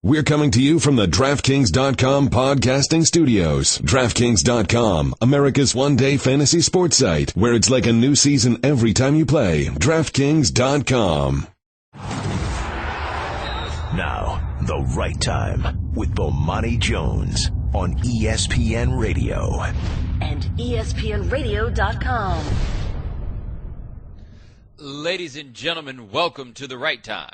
We're coming to you from the DraftKings.com podcasting studios. DraftKings.com, America's one-day fantasy sports site, where it's like a new season every time you play. DraftKings.com. Now, the right time with Bomani Jones on ESPN Radio. And ESPNRadio.com. Ladies and gentlemen, welcome to the right time.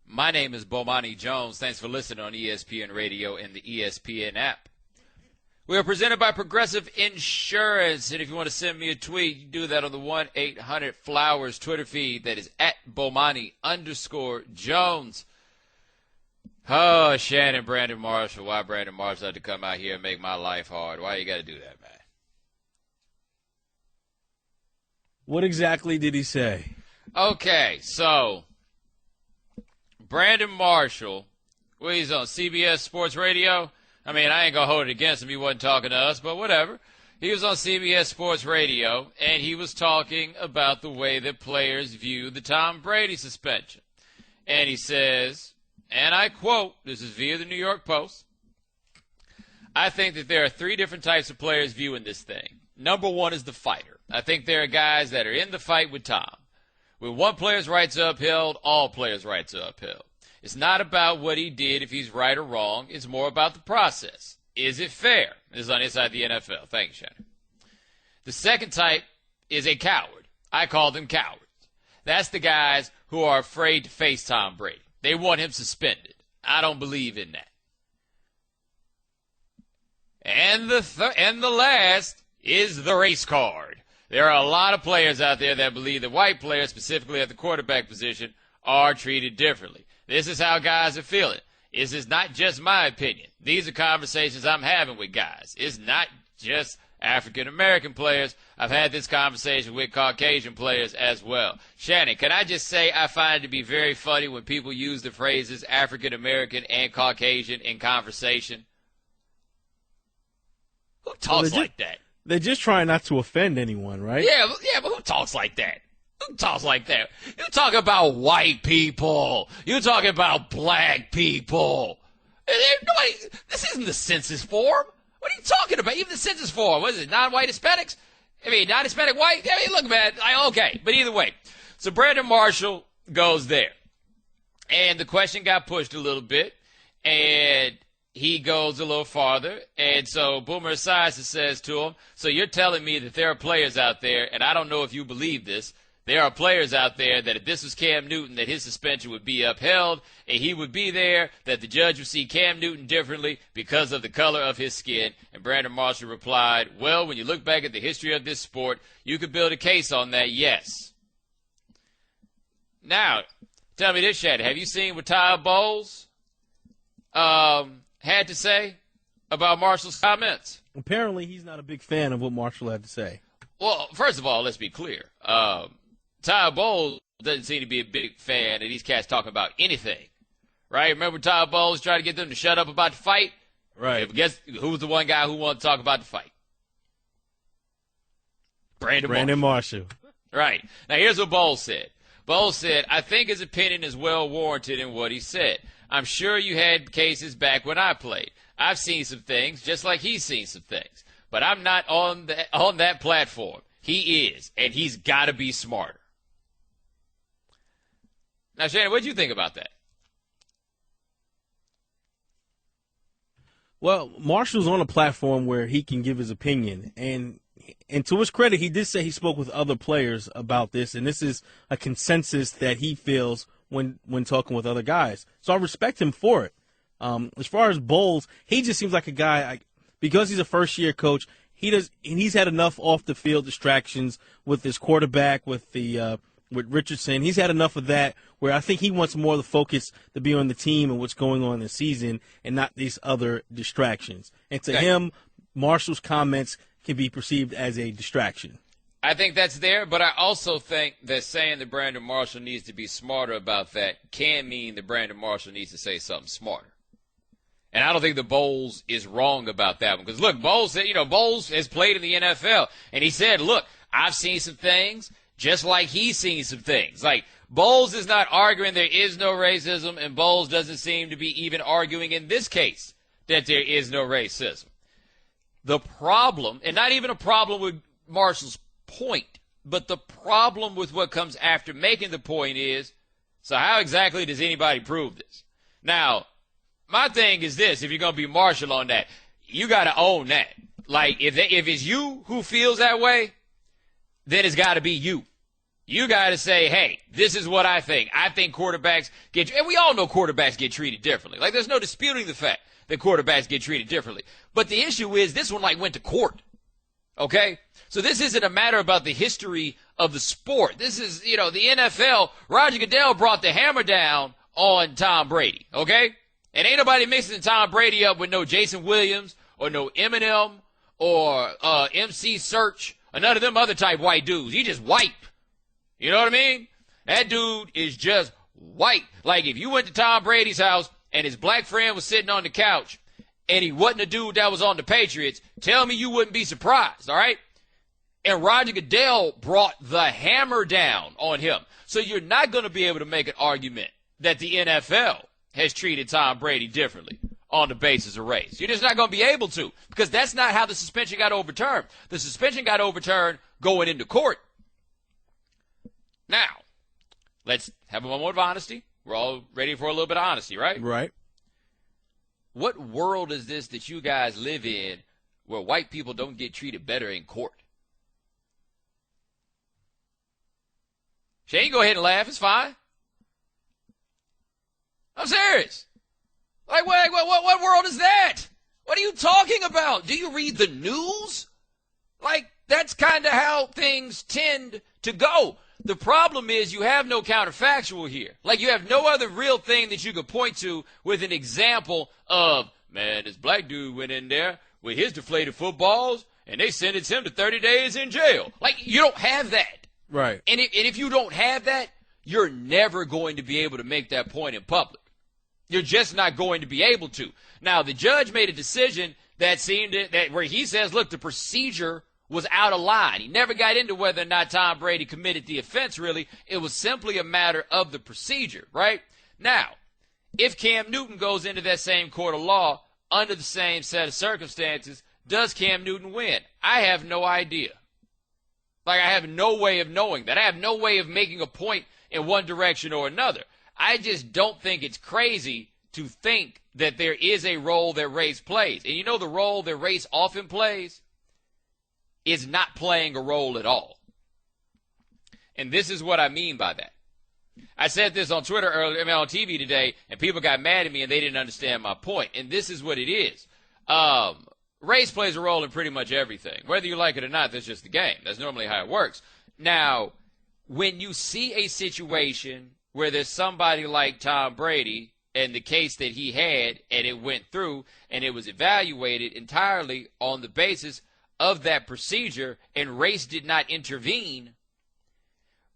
My name is Bomani Jones. Thanks for listening on ESPN Radio and the ESPN app. We are presented by Progressive Insurance, and if you want to send me a tweet, you do that on the 1-800-FLOWERS Twitter feed. That is at Bomani_Jones. Oh, Shannon, Brandon Marshall. Why Brandon Marshall had to come out here and make my life hard? Why you got to do that, man? What exactly did he say? Okay, so Brandon Marshall, well, he's on CBS Sports Radio. I mean, I ain't going to hold it against him. He wasn't talking to us, but whatever. He was on CBS Sports Radio, and he was talking about the way that players view the Tom Brady suspension. And he says, and I quote, this is via the New York Post, I think that there are three different types of players viewing this thing. Number one is the fighter. I think there are guys that are in the fight with Tom. When one player's rights are upheld, all players' rights are upheld. It's not about what he did, if he's right or wrong. It's more about the process. Is it fair? This is on Inside the NFL. Thank you, Shannon. The second type is a coward. I call them cowards. That's the guys who are afraid to face Tom Brady. They want him suspended. I don't believe in that. And the last is the race card. There are a lot of players out there that believe that white players, specifically at the quarterback position, are treated differently. This is how guys are feeling. This is not just my opinion. These are conversations I'm having with guys. It's not just African-American players. I've had this conversation with Caucasian players as well. Shannon, can I just say I find it to be very funny when people use the phrases African-American and Caucasian in conversation? Who talks like that? They're just trying not to offend anyone, right? Yeah, but who talks like that? Who talks like that? You talk about white people. You talking about black people. This isn't the census form. What are you talking about? Even the census form, what is it, non-white Hispanics? I mean, non-Hispanic white? I mean, look, man, okay. But either way, so Brandon Marshall goes there. And the question got pushed a little bit, and he goes a little farther, and so Boomer Esiason says to him, so you're telling me that there are players out there, and I don't know if you believe this, there are players out there that if this was Cam Newton, that his suspension would be upheld, and he would be there, that the judge would see Cam Newton differently because of the color of his skin. And Brandon Marshall replied, well, when you look back at the history of this sport, you could build a case on that, yes. Now, tell me this, Shad, have you seen what Todd Bowles had to say about Marshall's comments? Apparently, he's not a big fan of what Marshall had to say. Well, first of all, let's be clear. Todd Bowles doesn't seem to be a big fan of these cats talking about anything, right? Remember Todd Bowles tried to get them to shut up about the fight? Right. Guess who was the one guy who wanted to talk about the fight? Brandon Marshall. Right. Now, here's what Bowles said. Bowles said, I think his opinion is well warranted in what he said. I'm sure you had cases back when I played. I've seen some things, just like he's seen some things. But I'm not on that platform. He is, and he's got to be smarter. Now, Shannon, what do you think about that? Well, Marshall's on a platform where he can give his opinion, and to his credit, he did say he spoke with other players about this, and this is a consensus that he feels when talking with other guys. So I respect him for it. As far as Bowles, he just seems like a guy, because he's a first-year coach, he's had enough off-the-field distractions with his quarterback, with Richardson. He's had enough of that where I think he wants more of the focus to be on the team and what's going on in the season and not these other distractions. And to him, Marshall's comments can be perceived as a distraction. I think that's there, but I also think that saying that Brandon Marshall needs to be smarter about that can mean that Brandon Marshall needs to say something smarter. And I don't think the Bowles is wrong about that one. Because, look, Bowles has played in the NFL. And he said, look, I've seen some things just like he's seen some things. Like, Bowles is not arguing there is no racism, and Bowles doesn't seem to be even arguing in this case that there is no racism. The problem, and not even a problem with Marshall's point, but the problem with what comes after making the point is, so how exactly does anybody prove this? Now, my thing is this, if you're going to be Marshall on that, you got to own that. Like, if it's you who feels that way, then it's got to be you. You got to say, hey, this is what I think. I think quarterbacks get, and we all know quarterbacks get treated differently. Like, there's no disputing the fact that quarterbacks get treated differently. But the issue is this one, like, went to court. Okay? So this isn't a matter about the history of the sport. This is, the NFL. Roger Goodell brought the hammer down on Tom Brady. Okay? And ain't nobody mixing Tom Brady up with no Jason Williams or no Eminem or MC Search or none of them other type white dudes. He just white. You know what I mean? That dude is just white. Like, if you went to Tom Brady's house and his black friend was sitting on the couch and he wasn't a dude that was on the Patriots, tell me you wouldn't be surprised, all right? And Roger Goodell brought the hammer down on him. So you're not going to be able to make an argument that the NFL has treated Tom Brady differently on the basis of race. You're just not going to be able to, because that's not how the suspension got overturned. The suspension got overturned going into court. Now, let's have a moment of honesty. We're all ready for a little bit of honesty, right? Right. What world is this that you guys live in where white people don't get treated better in court? Shane, go ahead and laugh. It's fine. I'm serious. Like, what world is that? What are you talking about? Do you read the news? Like, that's kind of how things tend to go. The problem is you have no counterfactual here. Like, you have no other real thing that you could point to with an example of, man, this black dude went in there with his deflated footballs and they sentenced him to 30 days in jail. Like, you don't have that. Right. And if you don't have that, you're never going to be able to make that point in public. You're just not going to be able to. Now, the judge made a decision that where he says, look, the procedure was out of line. He never got into whether or not Tom Brady committed the offense, really. It was simply a matter of the procedure, right? Now, if Cam Newton goes into that same court of law under the same set of circumstances, does Cam Newton win? I have no idea. Like, I have no way of knowing that. I have no way of making a point in one direction or another. I just don't think it's crazy to think that there is a role that race plays. And you know the role that race often plays is not playing a role at all. And this is what I mean by that. I said this on Twitter earlier, on TV today, and people got mad at me and they didn't understand my point. And this is what it is. Race plays a role in pretty much everything. Whether you like it or not, that's just the game. That's normally how it works. Now, when you see a situation where there's somebody like Tom Brady and the case that he had and it went through and it was evaluated entirely on the basis of that procedure and race did not intervene,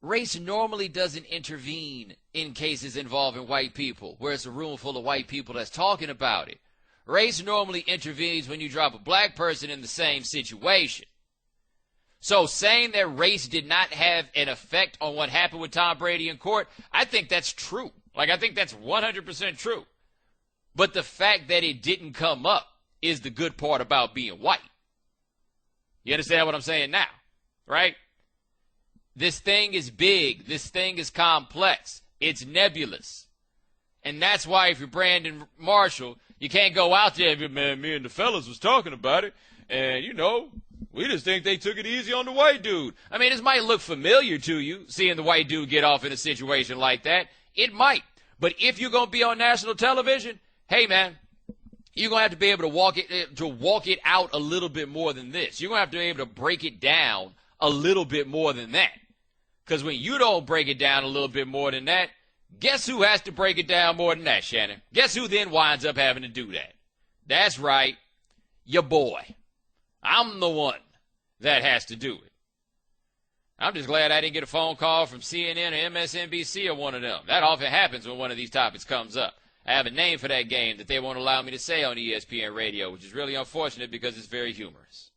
race normally doesn't intervene in cases involving white people where it's a room full of white people that's talking about it. Race normally intervenes when you drop a black person in the same situation. So saying that race did not have an effect on what happened with Tom Brady in court, I think that's true. Like, I think that's 100% true. But the fact that it didn't come up is the good part about being white. You understand what I'm saying now, right? This thing is big. This thing is complex. It's nebulous. And that's why if you're Brandon Marshall, you can't go out there and be, man, me and the fellas was talking about it, and, we just think they took it easy on the white dude. I mean, this might look familiar to you, seeing the white dude get off in a situation like that. It might. But if you're going to be on national television, hey, man, you're going to have to be able to walk it out a little bit more than this. You're going to have to be able to break it down a little bit more than that. Because when you don't break it down a little bit more than that, guess who has to break it down more than that, Shannon? Guess who then winds up having to do that? That's right, your boy. I'm the one that has to do it. I'm just glad I didn't get a phone call from CNN or MSNBC or one of them. That often happens when one of these topics comes up. I have a name for that game that they won't allow me to say on ESPN radio, which is really unfortunate because it's very humorous.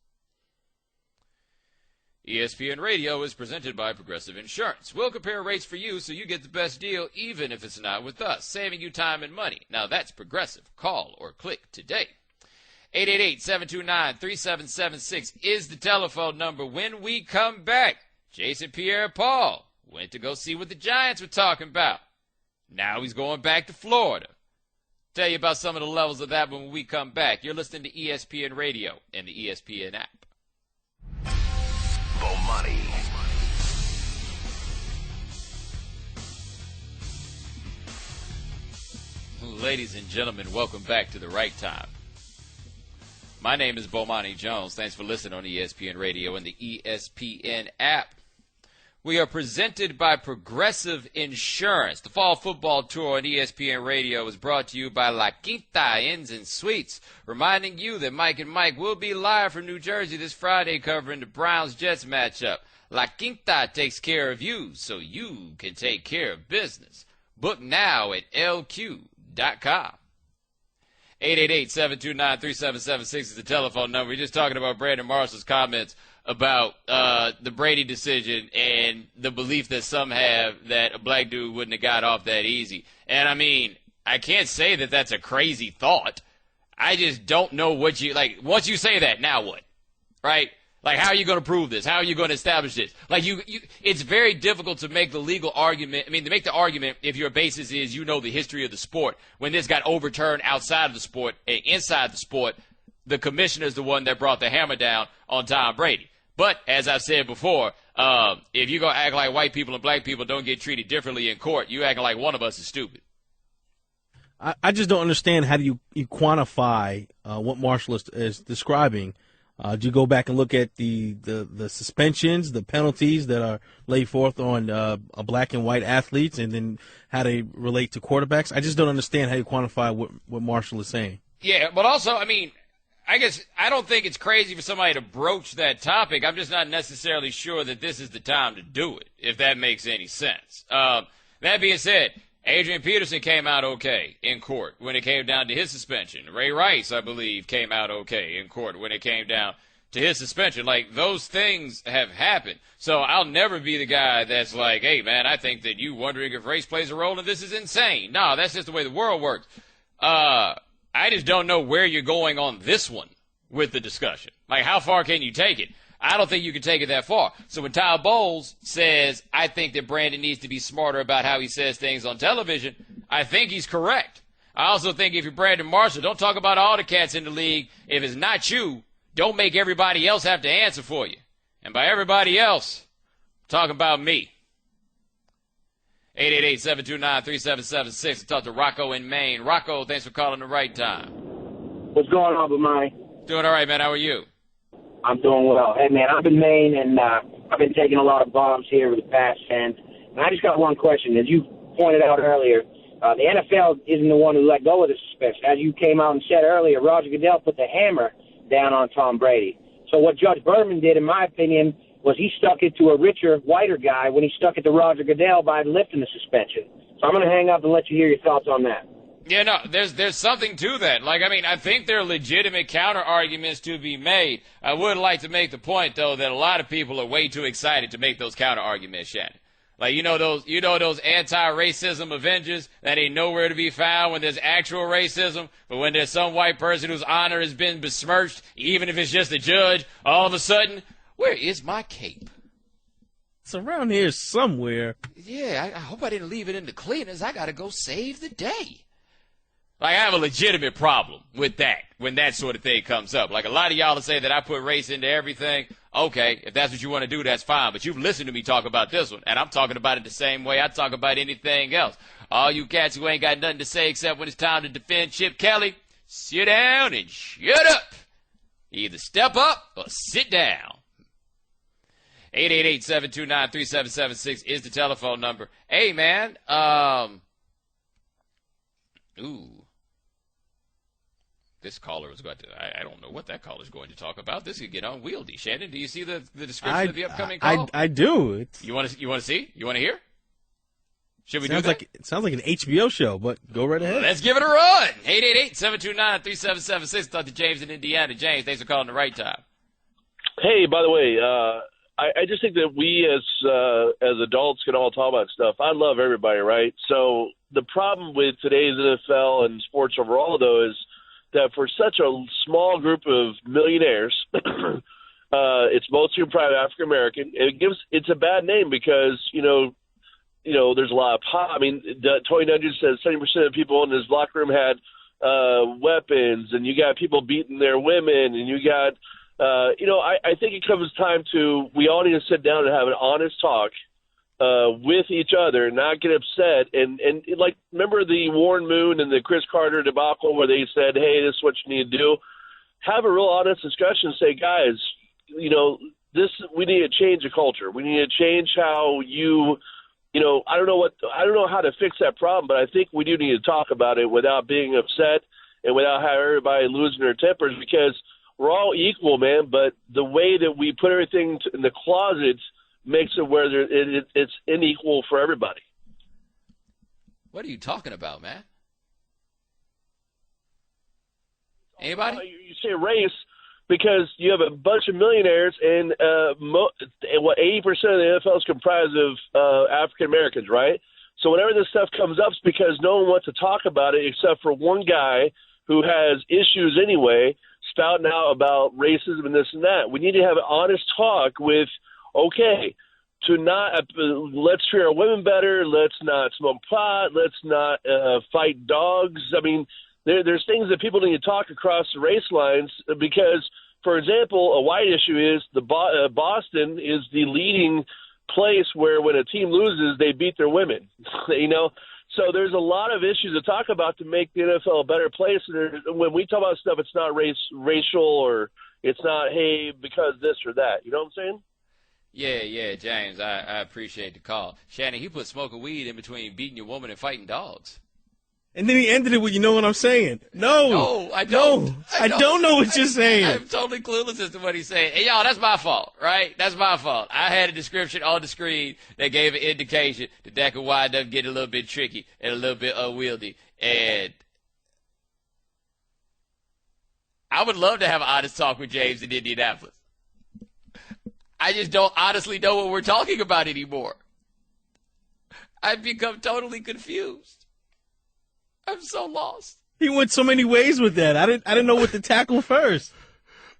ESPN Radio is presented by Progressive Insurance. We'll compare rates for you so you get the best deal even if it's not with us, saving you time and money. Now that's Progressive. Call or click today. 888-729-3776 is the telephone number. When we come back, Jason Pierre-Paul went to go see what the Giants were talking about. Now he's going back to Florida. Tell you about some of the levels of that when we come back. You're listening to ESPN Radio and the ESPN app. Bomani. Ladies and gentlemen, welcome back to The Right Time. My name is Bomani Jones. Thanks for listening on ESPN Radio and the ESPN app. We are presented by Progressive Insurance. The fall football tour on ESPN Radio is brought to you by La Quinta Inns and Suites, reminding you that Mike and Mike will be live from New Jersey this Friday covering the Browns-Jets matchup. La Quinta takes care of you so you can take care of business. Book now at LQ.com. 888-729-3776 is the telephone number. We're just talking about Brandon Marshall's comments about the Brady decision and the belief that some have that a black dude wouldn't have got off that easy. And, I mean, I can't say that that's a crazy thought. I just don't know what you – like, once you say that, now what? Right? Like, how are you going to prove this? How are you going to establish this? Like, it's very difficult to make the legal argument – I mean, to make the argument if your basis is you know the history of the sport. When this got overturned outside of the sport and inside the sport, the commissioner is the one that brought the hammer down on Tom Brady. But, as I've said before, if you're going to act like white people and black people don't get treated differently in court, you acting like one of us is stupid. I just don't understand how do you quantify what Marshall is describing. Do you go back and look at the suspensions, the penalties that are laid forth on black and white athletes, and then how they relate to quarterbacks? I just don't understand how you quantify what Marshall is saying. Yeah, but also, I mean, I guess I don't think it's crazy for somebody to broach that topic. I'm just not necessarily sure that this is the time to do it, if that makes any sense. That being said, Adrian Peterson came out okay in court when it came down to his suspension. Ray Rice, I believe, came out okay in court when it came down to his suspension. Like, those things have happened. So I'll never be the guy that's like, hey, man, I think that you wondering if race plays a role in this is insane. No, that's just the way the world works. I just don't know where you're going on this one with the discussion. Like, how far can you take it? I don't think you can take it that far. So when Todd Bowles says, I think that Brandon needs to be smarter about how he says things on television, I think he's correct. I also think if you're Brandon Marshall, don't talk about all the cats in the league. If it's not you, don't make everybody else have to answer for you. And by everybody else, I'm talking about me. 888-729-3776. Talk to Rocco in Maine. Rocco, thanks for calling the right time. What's going on, Bomani? Doing all right, man. How are you? I'm doing well. Hey, man, I'm in Maine, and I've been taking a lot of bombs here with the past fans. And I just got one question. As you pointed out earlier, the NFL isn't the one who let go of the suspension. As you came out and said earlier, Roger Goodell put the hammer down on Tom Brady. So what Judge Berman did, in my opinion, was he stuck it to a richer, whiter guy when he stuck it to Roger Goodell by lifting the suspension. So I'm going to hang up and let you hear your thoughts on that. Yeah, no, there's something to that. Like, I mean, I think there are legitimate counter arguments to be made. I would like to make the point, though, that a lot of people are way too excited to make those counter arguments, Shannon. Like, you know those anti-racism Avengers that ain't nowhere to be found when there's actual racism, but when there's some white person whose honor has been besmirched, even if it's just a judge, all of a sudden, where is my cape? It's around here somewhere. Yeah, I hope I didn't leave it in the cleaners. I got to go save the day. Like, I have a legitimate problem with that when that sort of thing comes up. Like, a lot of y'all will say that I put race into everything. Okay, if that's what you want to do, that's fine. But you've listened to me talk about this one, and I'm talking about it the same way I talk about anything else. All you cats who ain't got nothing to say except when it's time to defend Chip Kelly, sit down and shut up. Either step up or sit down. 888-729-3776 is the telephone number. Hey, man, this caller is going to, I don't know what that caller is going to talk about. This could get unwieldy. Shannon, do you see the description of the upcoming call? I do. You want to see? You want to hear? Should we do that? It sounds like an HBO show, but go right ahead. Let's give it a run. 888-729-3776. Talk to James in Indiana. James, thanks for calling the right time. Hey, by the way, I just think that we as adults can all talk about stuff. I love everybody, right? So the problem with today's NFL and sports overall, though, is that for such a small group of millionaires, it's mostly private African American. It's a bad name because there's a lot of I mean, Tony Dungy says 70% of people in his locker room had weapons, and you got people beating their women, and you got I think it comes time we all need to sit down and have an honest talk with each other, not get upset. And like, remember the Warren Moon and the Chris Carter debacle where they said, hey, this is what you need to do? Have a real honest discussion and say, guys, we need to change the culture. We need to change how I don't know how to fix that problem, but I think we do need to talk about it without being upset and without having everybody losing their tempers, because we're all equal, man. But the way that we put everything in the closet makes it where it's unequal for everybody. What are you talking about, man? Anybody? You say race because you have a bunch of millionaires, and 80% of the NFL is comprised of African Americans, right? So whenever this stuff comes up, it's because no one wants to talk about it except for one guy who has issues anyway, spouting out about racism and this and that. We need to have an honest talk with, okay, let's treat our women better, let's not smoke pot, let's not fight dogs. I mean, there's things that people need to talk across the race lines because, for example, a white issue is Boston is the leading place where when a team loses, they beat their women, So there's a lot of issues to talk about to make the NFL a better place. And when we talk about stuff, it's not racial, or it's not, hey, because this or that. You know what I'm saying? Yeah, James, I appreciate the call. Shannon, he put smoking weed in between beating your woman and fighting dogs. And then he ended it with, you know what I'm saying? No, I don't. No, I don't know what you're saying. I'm totally clueless as to what he's saying. Hey, y'all, that's my fault, right? That's my fault. I had a description on the screen that gave an indication that could wind up getting a little bit tricky and a little bit unwieldy. And I would love to have an honest talk with James in Indianapolis. I just don't honestly know what we're talking about anymore. I've become totally confused. I'm so lost. He went so many ways with that. I didn't know what to tackle first.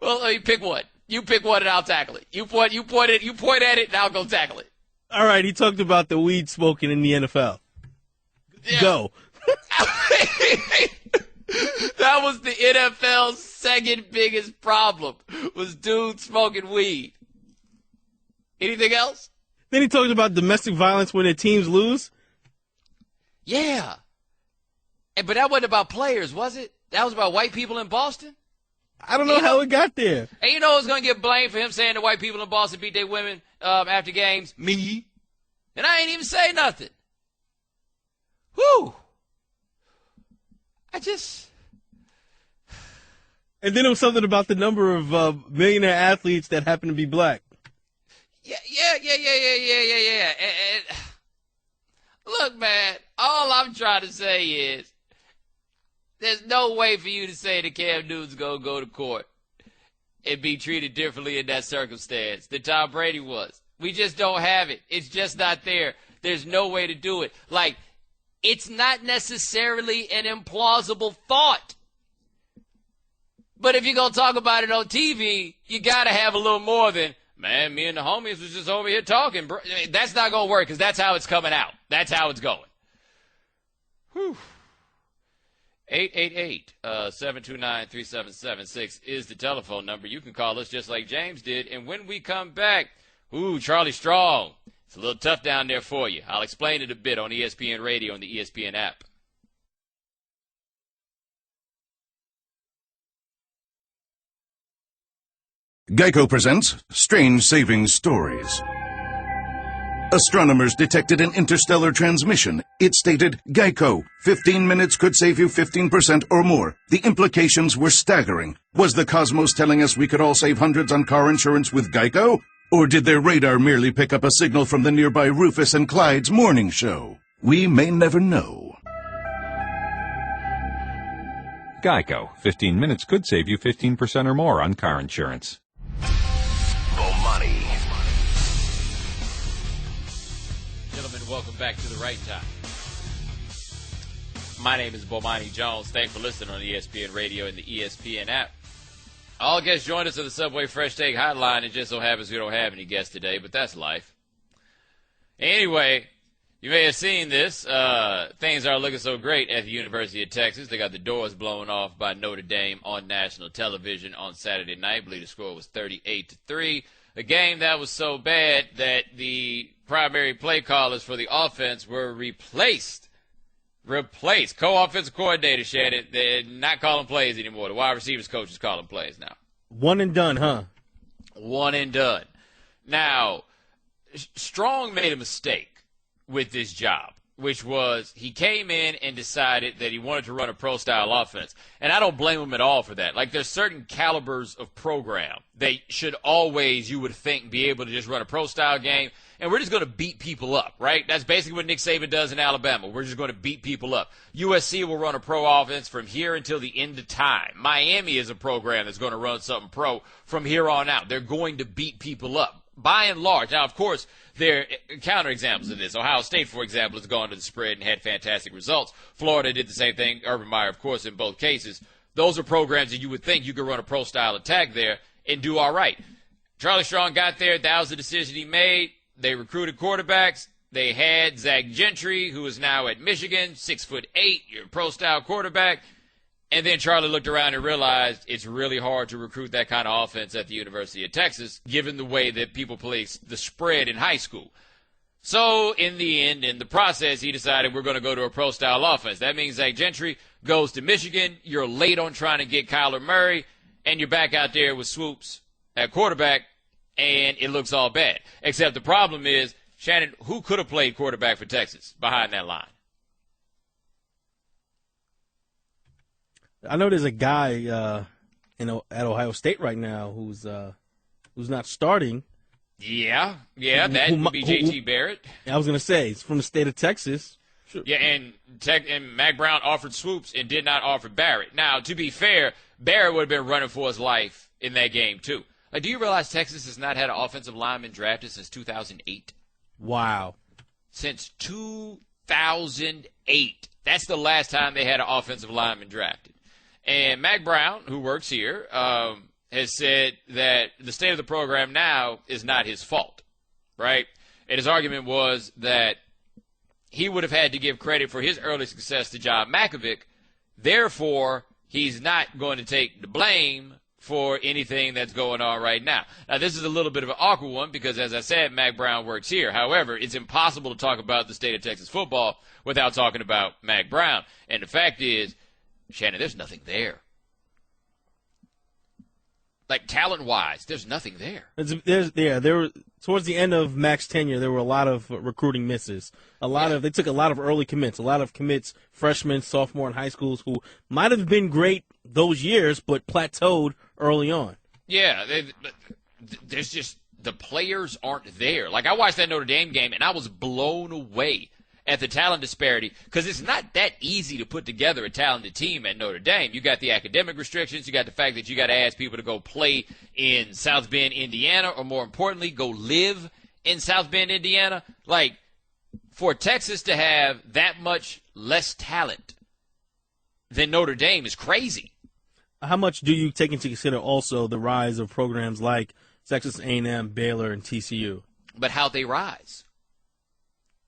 Well, let me pick one. You pick one and I'll tackle it. You point at it and I'll go tackle it. All right, he talked about the weed smoking in the NFL. Yeah. Go. That was the NFL's second biggest problem, was dudes smoking weed. Anything else? Then he talked about domestic violence when their teams lose. Yeah. But that wasn't about players, was it? That was about white people in Boston? I don't know how it got there. And you know who's going to get blamed for him saying the white people in Boston beat their women after games? Me. And I ain't even say nothing. Whew. And then it was something about the number of millionaire athletes that happen to be black. Yeah. And look, man, all I'm trying to say is there's no way for you to say that Cam Newton's going to go to court and be treated differently in that circumstance than Tom Brady was. We just don't have it. It's just not there. There's no way to do it. Like, it's not necessarily an implausible thought. But if you're going to talk about it on TV, you got to have a little more than, man, me and the homies was just over here talking. Bro. I mean, that's not going to work because that's how it's coming out. That's how it's going. Whew. 888-729-3776 is the telephone number. You can call us just like James did. And when we come back, Charlie Strong. It's a little tough down there for you. I'll explain it a bit on ESPN Radio and the ESPN app. Geico presents Strange Saving Stories. Astronomers detected an interstellar transmission. It stated, Geico, 15 minutes could save you 15% or more. The implications were staggering. Was the cosmos telling us we could all save hundreds on car insurance with Geico? Or did their radar merely pick up a signal from the nearby Rufus and Clyde's morning show? We may never know. Geico, 15 minutes could save you 15% or more on car insurance. Bomani and welcome back to The Right Time. My name is Bomani Jones. Thanks for listening on ESPN Radio and the ESPN app. All guests join us at the Subway Fresh Take Hotline. It just so happens we don't have any guests today, but that's life. Anyway, you may have seen this. Things aren't looking so great at the University of Texas. They got the doors blown off by Notre Dame on national television on Saturday night. I believe the score was 38-3. A game that was so bad that the primary play callers for the offense were replaced. Co-offensive coordinator, Shannon. They're not calling plays anymore. The wide receivers coach is calling plays now. One and done, huh? One and done. Now, Strong made a mistake with this job, which was he came in and decided that he wanted to run a pro-style offense. And I don't blame him at all for that. Like, there's certain calibers of program they should always, you would think, be able to just run a pro-style game, and we're just going to beat people up, right? That's basically what Nick Saban does in Alabama. We're just going to beat people up. USC will run a pro offense from here until the end of time. Miami is a program that's going to run something pro from here on out. They're going to beat people up, by and large. Now, of course, there are counterexamples of this. Ohio State, for example, has gone to the spread and had fantastic results. Florida did the same thing. Urban Meyer, of course, in both cases. Those are programs that you would think you could run a pro-style attack there and do all right. Charlie Strong got there. That was the decision he made. They recruited quarterbacks. They had Zach Gentry, who is now at Michigan, 6'8", you're a pro-style quarterback. And then Charlie looked around and realized it's really hard to recruit that kind of offense at the University of Texas, given the way that people play the spread in high school. So in the end, in the process, he decided we're going to go to a pro-style offense. That means Zach Gentry goes to Michigan. You're late on trying to get Kyler Murray, and you're back out there with Swoops at quarterback, and it looks all bad. Except the problem is, Shannon, who could have played quarterback for Texas behind that line? I know there's a guy at Ohio State right now who's not starting. Yeah, that would be J.T. Barrett. I was going to say, he's from the state of Texas. Sure. Yeah, and Mac Brown offered Swoops and did not offer Barrett. Now, to be fair, Barrett would have been running for his life in that game, too. Like, do you realize Texas has not had an offensive lineman drafted since 2008? Wow. Since 2008. That's the last time they had an offensive lineman drafted. And Mac Brown, who works here, has said that the state of the program now is not his fault, right? And his argument was that he would have had to give credit for his early success to John Malkovich. Therefore, he's not going to take the blame for anything that's going on right now. Now, this is a little bit of an awkward one because, as I said, Mac Brown works here. However, it's impossible to talk about the state of Texas football without talking about Mac Brown. And the fact is, Shannon, there's nothing there. Like, talent-wise, there's nothing there. There were towards the end of Mac's tenure, there were a lot of recruiting misses. They took a lot of early commits, a lot of commits, freshmen, sophomore, and high schools who might have been great those years, but plateaued early on. Yeah, there's just the players aren't there. Like, I watched that Notre Dame game, and I was blown away at the talent disparity, because it's not that easy to put together a talented team at Notre Dame. You got the academic restrictions. You got the fact that you got to ask people to go play in South Bend, Indiana, or more importantly, go live in South Bend, Indiana. Like, for Texas to have that much less talent than Notre Dame is crazy. How much do you take into consider also the rise of programs like Texas A&M, Baylor, and TCU? But how'd they rise?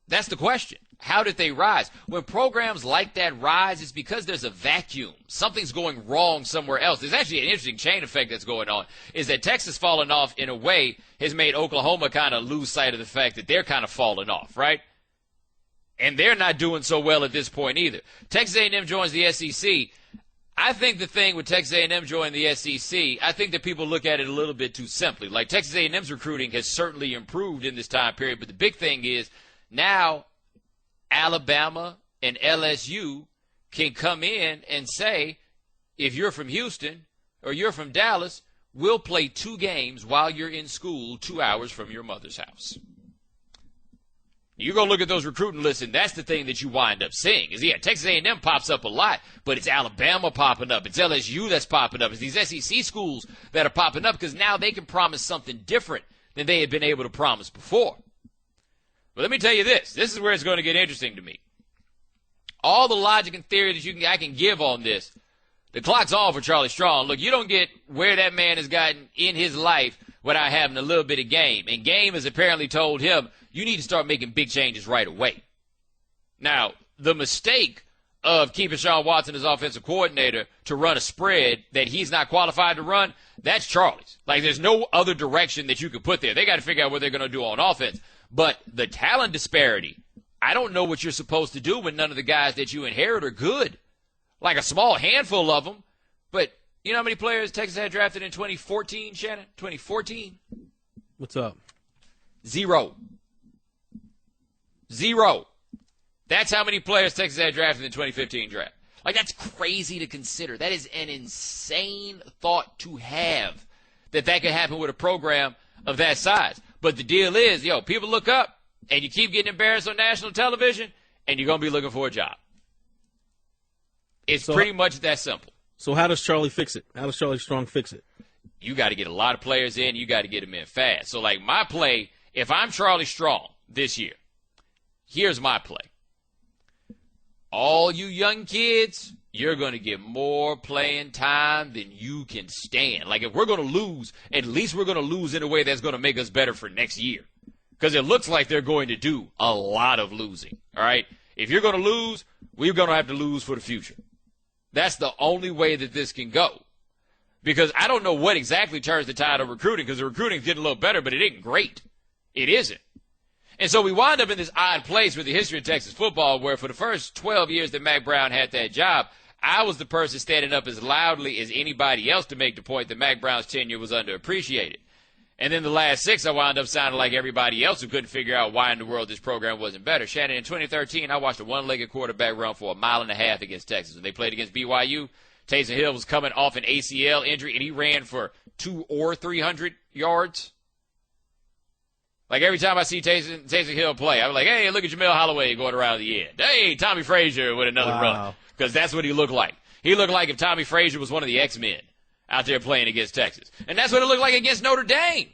That's the question. How did they rise? When programs like that rise, it's because there's a vacuum. Something's going wrong somewhere else. There's actually an interesting chain effect that's going on, is that Texas falling off in a way has made Oklahoma kind of lose sight of the fact that they're kind of falling off, right? And they're not doing so well at this point either. Texas A&M joins the SEC. I think the thing with Texas A&M joining the SEC, I think that people look at it a little bit too simply. Like, Texas A&M's recruiting has certainly improved in this time period, but the big thing is now Alabama and LSU can come in and say, if you're from Houston or you're from Dallas, we'll play 2 games while you're in school 2 hours from your mother's house. You go look at those recruiting lists, and that's the thing that you wind up seeing. Is, yeah, Texas A&M pops up a lot, but it's Alabama popping up. It's LSU that's popping up. It's these SEC schools that are popping up because now they can promise something different than they had been able to promise before. But let me tell you this. This is where it's going to get interesting to me. All the logic and theory that I can give on this, the clock's on for Charlie Strong. Look, you don't get where that man has gotten in his life without having a little bit of game. And game has apparently told him, you need to start making big changes right away. Now, the mistake of keeping Sean Watson as offensive coordinator to run a spread that he's not qualified to run, that's Charlie's. Like, there's no other direction that you could put there. They got to figure out what they're going to do on offense. But the talent disparity, I don't know what you're supposed to do when none of the guys that you inherit are good. Like a small handful of them. But you know how many players Texas had drafted in 2014, Shannon? 2014? What's up? Zero. That's how many players Texas had drafted in the 2015 draft. Like, that's crazy to consider. That is an insane thought to have, that could happen with a program of that size. But the deal is, people look up, and you keep getting embarrassed on national television, and you're going to be looking for a job. It's pretty much that simple. So how does Charlie fix it? How does Charlie Strong fix it? You got to get a lot of players in. You got to get them in fast. So, like, my play, if I'm Charlie Strong this year, here's my play. All you young kids, you're going to get more playing time than you can stand. Like, if we're going to lose, at least we're going to lose in a way that's going to make us better for next year. Because it looks like they're going to do a lot of losing, all right? If you're going to lose, we're going to have to lose for the future. That's the only way that this can go. Because I don't know what exactly turns the tide of recruiting, because the recruiting's getting a little better, but it ain't great. It isn't. And so we wind up in this odd place with the history of Texas football where for the first 12 years that Mack Brown had that job, I was the person standing up as loudly as anybody else to make the point that Mack Brown's tenure was underappreciated. And then the last 6, I wound up sounding like everybody else who couldn't figure out why in the world this program wasn't better. Shannon, in 2013, I watched a one-legged quarterback run for 1.5 miles against Texas. When they played against BYU, Taysom Hill was coming off an ACL injury, and he ran for 200 or 300 yards. Like, every time I see Taysom Hill play, I'm like, hey, look at Jamel Holloway going around the end. Hey, Tommy Frazier with another run. Because that's what he looked like. He looked like if Tommy Frazier was one of the X-Men out there playing against Texas. And that's what it looked like against Notre Dame.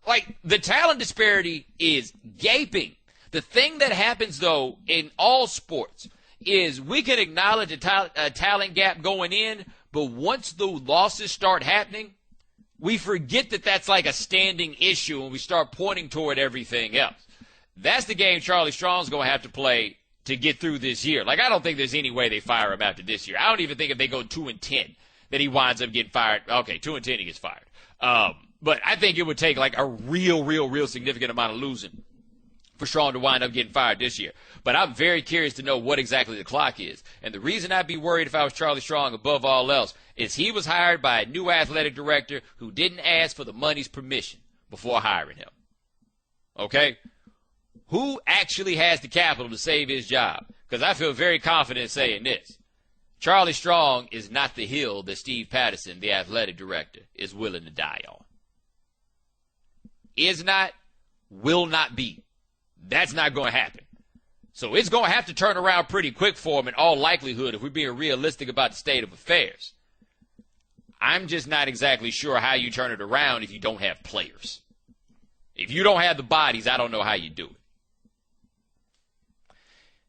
Like, the talent disparity is gaping. The thing that happens, though, in all sports is we can acknowledge a talent gap going in, but once the losses start happening, we forget that that's like a standing issue and we start pointing toward everything else. That's the game Charlie Strong's going to have to play to get through this year. Like, I don't think there's any way they fire him after this year. I don't even think if they go 2-10 that he winds up getting fired. Okay, 2-10 he gets fired. But I think it would take like a real significant amount of losing for Strong to wind up getting fired this year. But I'm very curious to know what exactly the clock is. And the reason I'd be worried if I was Charlie Strong above all else is he was hired by a new athletic director who didn't ask for the money's permission before hiring him. Okay? Who actually has the capital to save his job? Because I feel very confident saying this. Charlie Strong is not the hill that Steve Patterson, the athletic director, is willing to die on. Is not, will not be. That's not going to happen. So it's going to have to turn around pretty quick for him in all likelihood if we're being realistic about the state of affairs. I'm just not exactly sure how you turn it around if you don't have players. If you don't have the bodies, I don't know how you do it.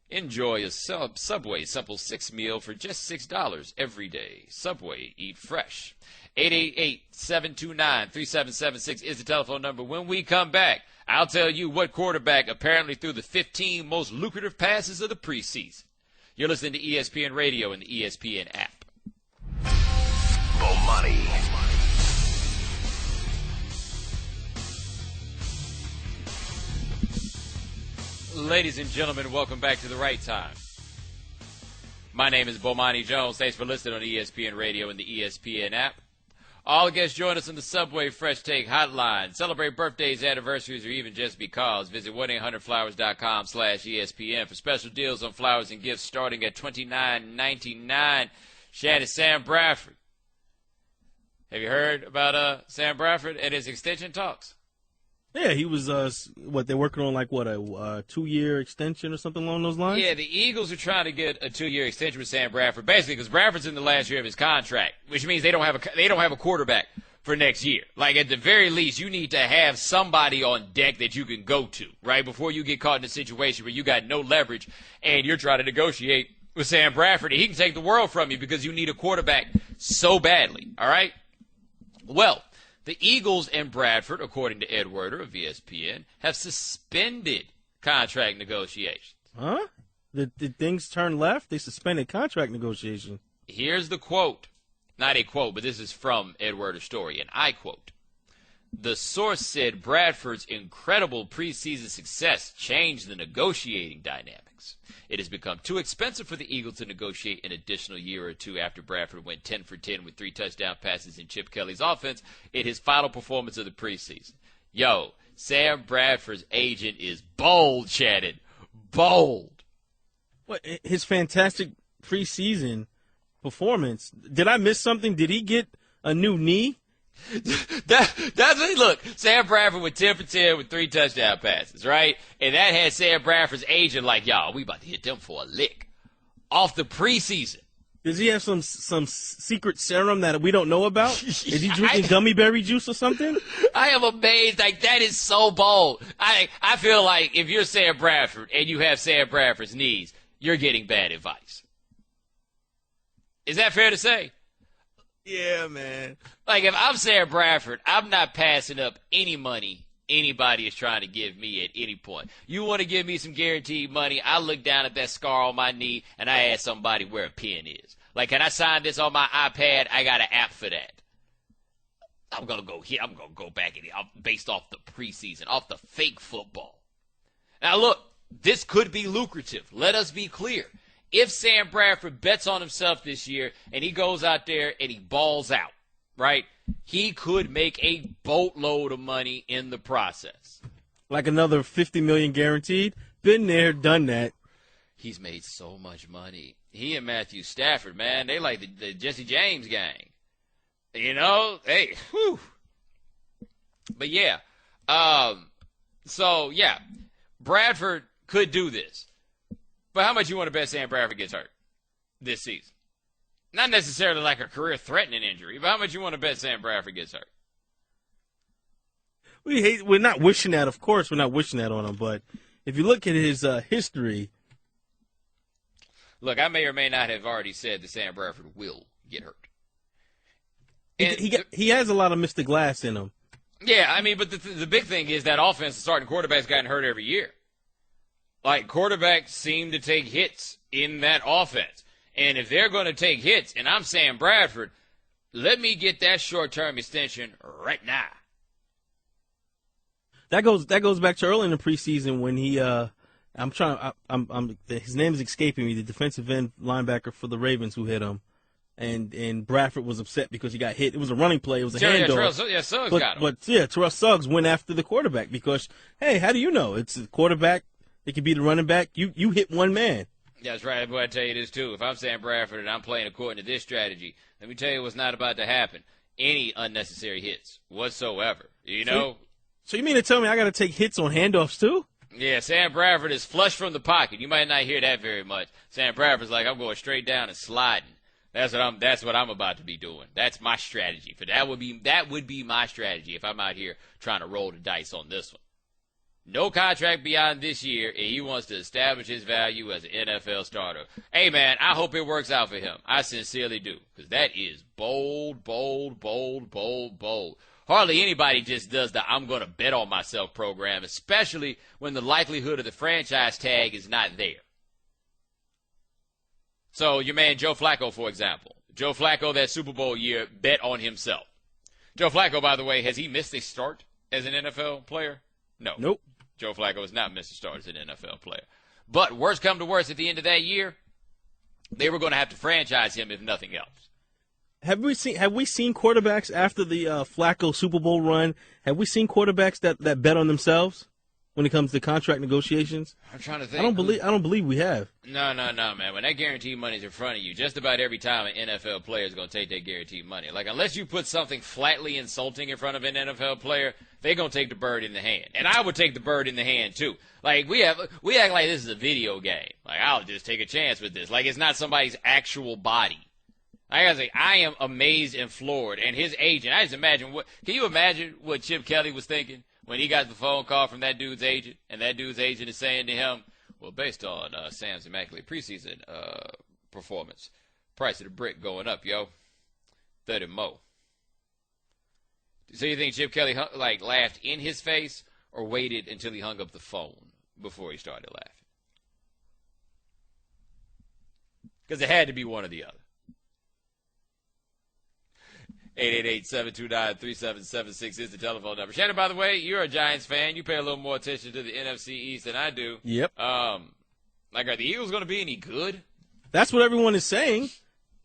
Enjoy a Subway Simple 6 meal for just $6 every day. Subway, eat fresh. 888-729-3776 is the telephone number. When we come back, I'll tell you what quarterback apparently threw the 15 most lucrative passes of the preseason. You're listening to ESPN Radio and the ESPN app. Bomani. Ladies and gentlemen, welcome back to The Right Time. My name is Bomani Jones. Thanks for listening on ESPN Radio and the ESPN app. All guests join us on the Subway Fresh Take Hotline. Celebrate birthdays, anniversaries, or even just because. Visit 1-800-Flowers.com/ESPN for special deals on flowers and gifts starting at $29.99. Shannon, Sam Bradford. Have you heard about Sam Bradford and his extension talks? Yeah, he was, they're working on a 2-year extension or something along those lines? Yeah, the Eagles are trying to get a 2-year extension with Sam Bradford, basically because Bradford's in the last year of his contract, which means they don't have a quarterback for next year. Like, at the very least, you need to have somebody on deck that you can go to, right, before you get caught in a situation where you got no leverage and you're trying to negotiate with Sam Bradford. And he can take the world from you because you need a quarterback so badly, all right? Well, the Eagles and Bradford, according to Ed Werder of ESPN, have suspended contract negotiations. Huh? Did things turn left? They suspended contract negotiations. Here's the quote. Not a quote, but this is from Ed Werder's story, and I quote. The source said Bradford's incredible preseason success changed the negotiating dynamics. It has become too expensive for the Eagles to negotiate an additional year or two after Bradford went 10 for 10 with 3 touchdown passes in Chip Kelly's offense in his final performance of the preseason. Yo, Sam Bradford's agent is bold, Shannon. Bold. What, his fantastic preseason performance. Did I miss something? Did he get a new knee? That's what, look, Sam Bradford with 10 for 10 with 3 touchdown passes, right? And that had Sam Bradford's agent like, y'all, we about to hit them for a lick off the preseason. Does he have some secret serum that we don't know about? Is he drinking gummy berry juice or something? I am amazed. Like, that is so bold. I feel like if you're Sam Bradford and you have Sam Bradford's knees, you're getting bad advice. Is that fair to say? Yeah, man. Like, if I'm Sam Bradford, I'm not passing up any money anybody is trying to give me at any point. You want to give me some guaranteed money, I look down at that scar on my knee, and I ask somebody where a pen is. Like, can I sign this on my iPad? I got an app for that. I'm going to go here. I'm going to go back in it based off the preseason, off the fake football. Now, look, this could be lucrative. Let us be clear. If Sam Bradford bets on himself this year and he goes out there and he balls out, right, he could make a boatload of money in the process. Like another $50 million guaranteed? Been there, done that. He's made so much money. He and Matthew Stafford, man, they like the Jesse James gang. You know, hey, whew. But yeah, so yeah, Bradford could do this. But how much you want to bet Sam Bradford gets hurt this season? Not necessarily like a career-threatening injury, but how much you want to bet Sam Bradford gets hurt? We're not wishing that, of course, we're not wishing that on him. But if you look at his history. Look, I may or may not have already said that Sam Bradford will get hurt. He has a lot of Mr. Glass in him. Yeah, I mean, but the big thing is that offense, the starting quarterback's gotten hurt every year. Like, quarterbacks seem to take hits in that offense. And if they're going to take hits, and I'm Sam Bradford, let me get that short-term extension right now. That goes back to early in the preseason when he his name is escaping me, the defensive end linebacker for the Ravens who hit him. And Bradford was upset because he got hit. It was a running play. It was a handoff. Suggs got him. But Terrell Suggs went after the quarterback because, hey, how do you know? It's the quarterback. It could be the running back. You hit one man. That's right. Boy, I tell you this, too. If I'm Sam Bradford and I'm playing according to this strategy, let me tell you what's not about to happen. Any unnecessary hits whatsoever. You know? So you mean to tell me I got to take hits on handoffs, too? Yeah, Sam Bradford is flush from the pocket. You might not hear that very much. Sam Bradford's like, I'm going straight down and sliding. That's what I'm about to be doing. That's my strategy. That would be my strategy if I'm out here trying to roll the dice on this one. No contract beyond this year, and he wants to establish his value as an NFL starter. Hey, man, I hope it works out for him. I sincerely do, because that is bold, bold, bold, bold, bold. Hardly anybody just does the I'm going to bet on myself program, especially when the likelihood of the franchise tag is not there. So your man Joe Flacco, for example. Joe Flacco, that Super Bowl year, bet on himself. Joe Flacco, by the way, has he missed a start as an NFL player? No. Nope. Joe Flacco has not missed a start as an NFL player. But worst come to worst, at the end of that year, they were going to have to franchise him if nothing else. Have we seen quarterbacks after the Flacco Super Bowl run? Have we seen quarterbacks that bet on themselves when it comes to contract negotiations? I'm trying to think. I don't believe we have. No, man. When that guaranteed money's in front of you, just about every time an NFL player is going to take that guaranteed money. Like, unless you put something flatly insulting in front of an NFL player, they're going to take the bird in the hand. And I would take the bird in the hand, too. Like, we act like this is a video game. Like, I'll just take a chance with this. Like, it's not somebody's actual body. I gotta say, I am amazed and floored. And his agent, can you imagine what Chip Kelly was thinking when he got the phone call from that dude's agent, and that dude's agent is saying to him, well, based on Sam's immaculate preseason performance, price of the brick going up, yo, 30 mo. So you think Chip Kelly laughed in his face or waited until he hung up the phone before he started laughing? Because it had to be one or the other. 888-729-3776 is the telephone number. Shannon, by the way, you're a Giants fan. You pay a little more attention to the NFC East than I do. Yep. Are the Eagles going to be any good? That's what everyone is saying.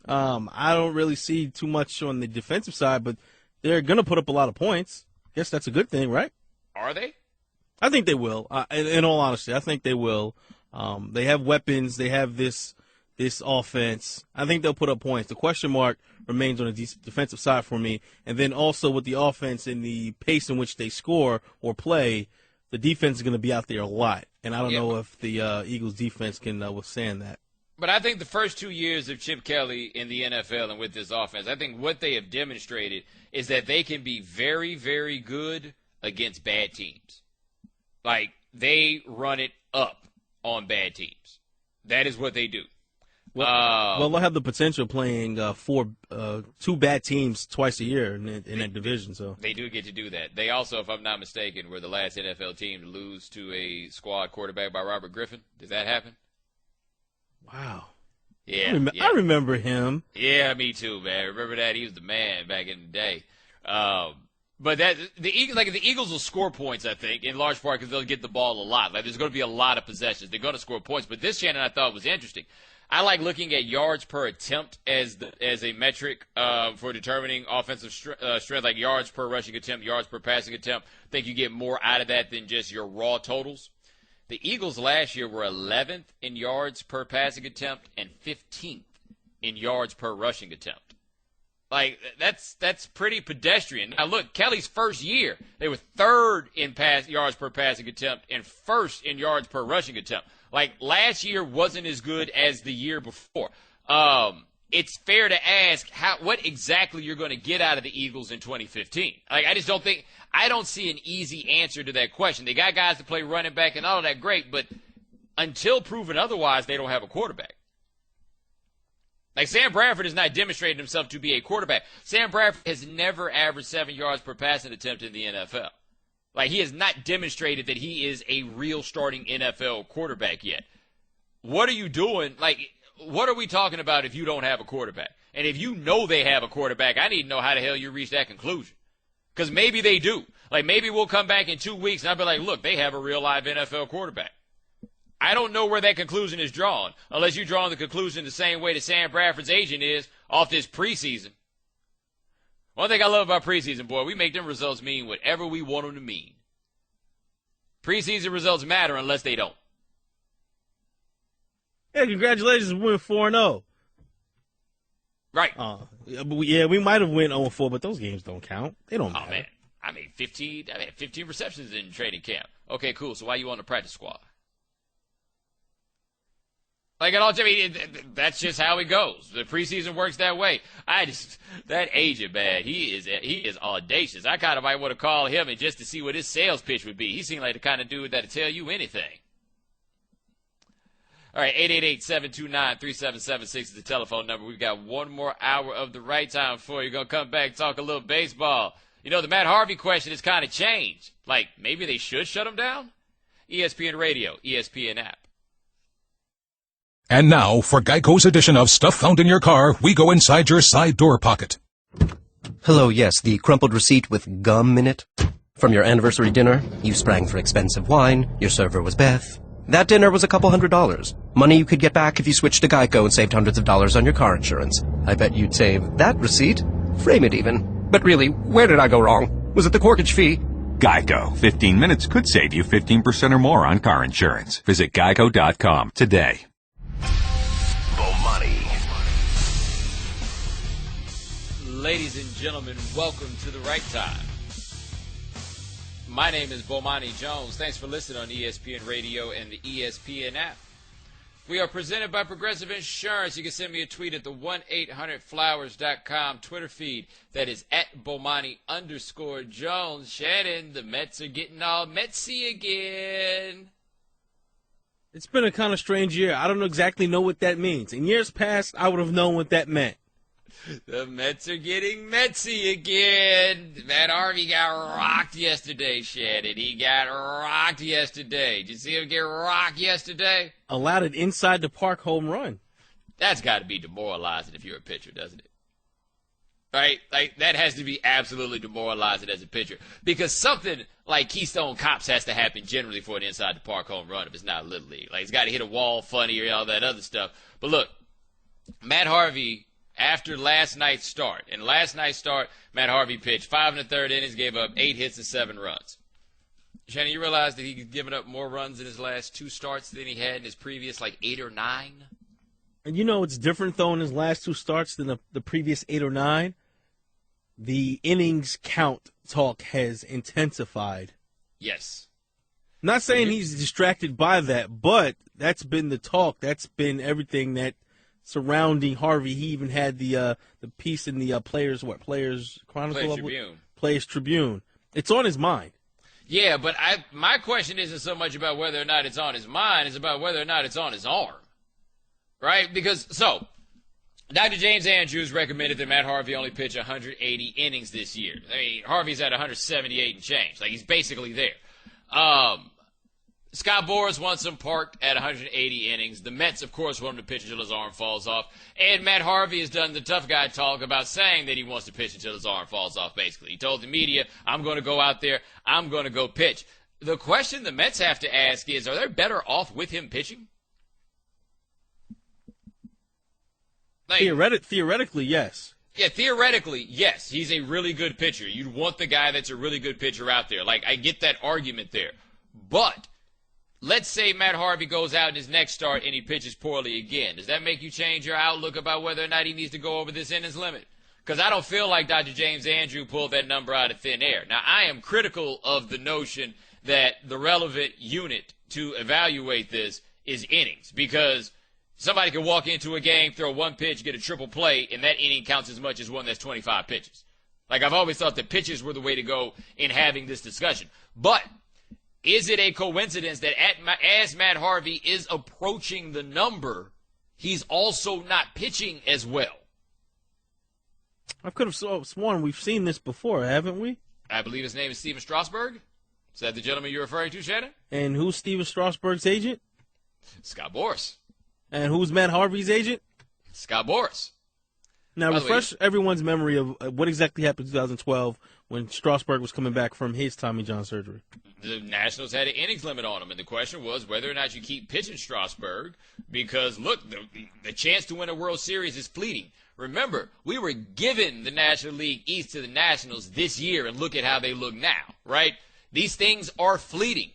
I don't really see too much on the defensive side, but they're going to put up a lot of points. Guess that's a good thing, right? Are they? I think they will. In all honesty, I think they will. They have weapons. They have this offense. I think they'll put up points. The question mark remains on the defensive side for me. And then also with the offense and the pace in which they score or play, the defense is going to be out there a lot. And I don't know if the Eagles defense can withstand that. But I think the first 2 years of Chip Kelly in the NFL and with this offense, I think what they have demonstrated is that they can be very, very good against bad teams. Like, they run it up on bad teams. That is what they do. Well, they'll have the potential playing two bad teams twice a year in that division. So they do get to do that. They also, if I'm not mistaken, were the last NFL team to lose to a squad quarterback by Robert Griffin. Did that happen? Wow. Yeah, I remember him. Yeah, me too, man. Remember that? He was the man back in the day. But the Eagles will score points, I think, in large part because they'll get the ball a lot. Like, there's going to be a lot of possessions. They're going to score points. But this, Shannon, I thought was interesting. I like looking at yards per attempt as a metric for determining offensive strength, like yards per rushing attempt, yards per passing attempt. I think you get more out of that than just your raw totals. The Eagles last year were 11th in yards per passing attempt and 15th in yards per rushing attempt. Like, that's pretty pedestrian. Now, look, Kelly's first year, they were third in yards per passing attempt and first in yards per rushing attempt. Like, last year wasn't as good as the year before. It's fair to ask what exactly you're going to get out of the Eagles in 2015. Like, I don't see an easy answer to that question. They got guys to play running back and all of that, great, but until proven otherwise, they don't have a quarterback. Like, Sam Bradford has not demonstrated himself to be a quarterback. Sam Bradford has never averaged 7 yards per passing attempt in the NFL. Like, he has not demonstrated that he is a real starting NFL quarterback yet. What are you doing? Like, what are we talking about if you don't have a quarterback? And if you know they have a quarterback, I need to know how the hell you reach that conclusion. Because maybe they do. Like, maybe we'll come back in 2 weeks and I'll be like, look, they have a real live NFL quarterback. I don't know where that conclusion is drawn, unless you're drawing the conclusion the same way that Sam Bradford's agent is off this preseason. One thing I love about preseason, boy, we make them results mean whatever we want them to mean. Preseason results matter unless they don't. Yeah, congratulations, we went 4-0. Right. Yeah, we might have went 0-4, but those games don't count. They don't matter. Oh, man. I made 15 receptions in training camp. Okay, cool. So why you on the practice squad? Like, that's just how it goes. The preseason works that way. That agent, man, he is audacious. I kind of might want to call him and just to see what his sales pitch would be. He seemed like the kind of dude that'll tell you anything. All right, 888-729-3776 is the telephone number. We've got one more hour of the right time for you. Going to come back and talk a little baseball. You know, the Matt Harvey question has kind of changed. Like, maybe they should shut him down? ESPN Radio, ESPN app. And now, for Geico's edition of Stuff Found in Your Car, we go inside your side door pocket. Hello, yes, the crumpled receipt with gum in it. From your anniversary dinner, you sprang for expensive wine, your server was Beth. That dinner was a couple $100. Money you could get back if you switched to Geico and saved hundreds of dollars on your car insurance. I bet you'd save that receipt. Frame it even. But really, where did I go wrong? Was it the corkage fee? Geico. 15 minutes could save you 15% or more on car insurance. Visit geico.com today. Bomani. Ladies and gentlemen, welcome to the right time. My name is Bomani Jones. Thanks for listening on ESPN Radio and the ESPN app. We are presented by Progressive Insurance. You can send me a tweet at the 1-800-Flowers.com Twitter feed. That is at Bomani_Jones. Shannon, the Mets are getting all Metsy again. It's been a kind of strange year. I don't exactly know what that means. In years past, I would have known what that meant. The Mets are getting Metsy again. Matt Harvey got rocked yesterday, Shannon. He got rocked yesterday. Did you see him get rocked yesterday? Allowed an inside-the-park home run. That's got to be demoralizing if you're a pitcher, doesn't it? Right? Like, that has to be absolutely demoralizing as a pitcher. Because something like Keystone Cops has to happen generally for an inside-the-park home run if it's not Little League. Like, he's got to hit a wall funny or all that other stuff. But look, Matt Harvey, after last night's start, Matt Harvey pitched 5 1/3 innings, gave up 8 hits and 7 runs. Shannon, you realize that he's given up more runs in his last 2 starts than he had in his previous, 8 or 9? And you know it's different, though, in his last 2 starts than the previous 8 or 9? The innings count talk has intensified. Yes. Not saying he's distracted by that, but that's been the talk. That's been everything that surrounding Harvey. He even had the piece in the Players Chronicle? Players Tribune. It's on his mind. Yeah, but my question isn't so much about whether or not it's on his mind, it's about whether or not it's on his arm. Right? Because, Dr. James Andrews recommended that Matt Harvey only pitch 180 innings this year. I mean, Harvey's at 178 and change. Like, he's basically there. Scott Boras wants him parked at 180 innings. The Mets, of course, want him to pitch until his arm falls off. And Matt Harvey has done the tough guy talk about saying that he wants to pitch until his arm falls off, basically. He told the media, I'm going to go out there, I'm going to go pitch. The question the Mets have to ask is, are they better off with him pitching? Theoretically, yes. Yeah, theoretically, yes. He's a really good pitcher. You'd want the guy that's a really good pitcher out there. Like, I get that argument there. But let's say Matt Harvey goes out in his next start and he pitches poorly again. Does that make you change your outlook about whether or not he needs to go over this innings limit? Because I don't feel like Dr. James Andrew pulled that number out of thin air. Now, I am critical of the notion that the relevant unit to evaluate this is innings, because somebody can walk into a game, throw 1 pitch, get a triple play, and that inning counts as much as one that's 25 pitches. Like, I've always thought that pitches were the way to go in having this discussion. But is it a coincidence that as Matt Harvey is approaching the number, he's also not pitching as well? I could have sworn we've seen this before, haven't we? I believe his name is Steven Strasburg. Is that the gentleman you're referring to, Shannon? And who's Steven Strasburg's agent? Scott Boras. And who's Matt Harvey's agent? Scott Boras. Now, refresh everyone's memory of what exactly happened in 2012 when Strasburg was coming back from his Tommy John surgery. The Nationals had an innings limit on him, and the question was whether or not you keep pitching Strasburg because, look, the chance to win a World Series is fleeting. Remember, we were given the National League East to the Nationals this year, and look at how they look now, right? These things are fleeting.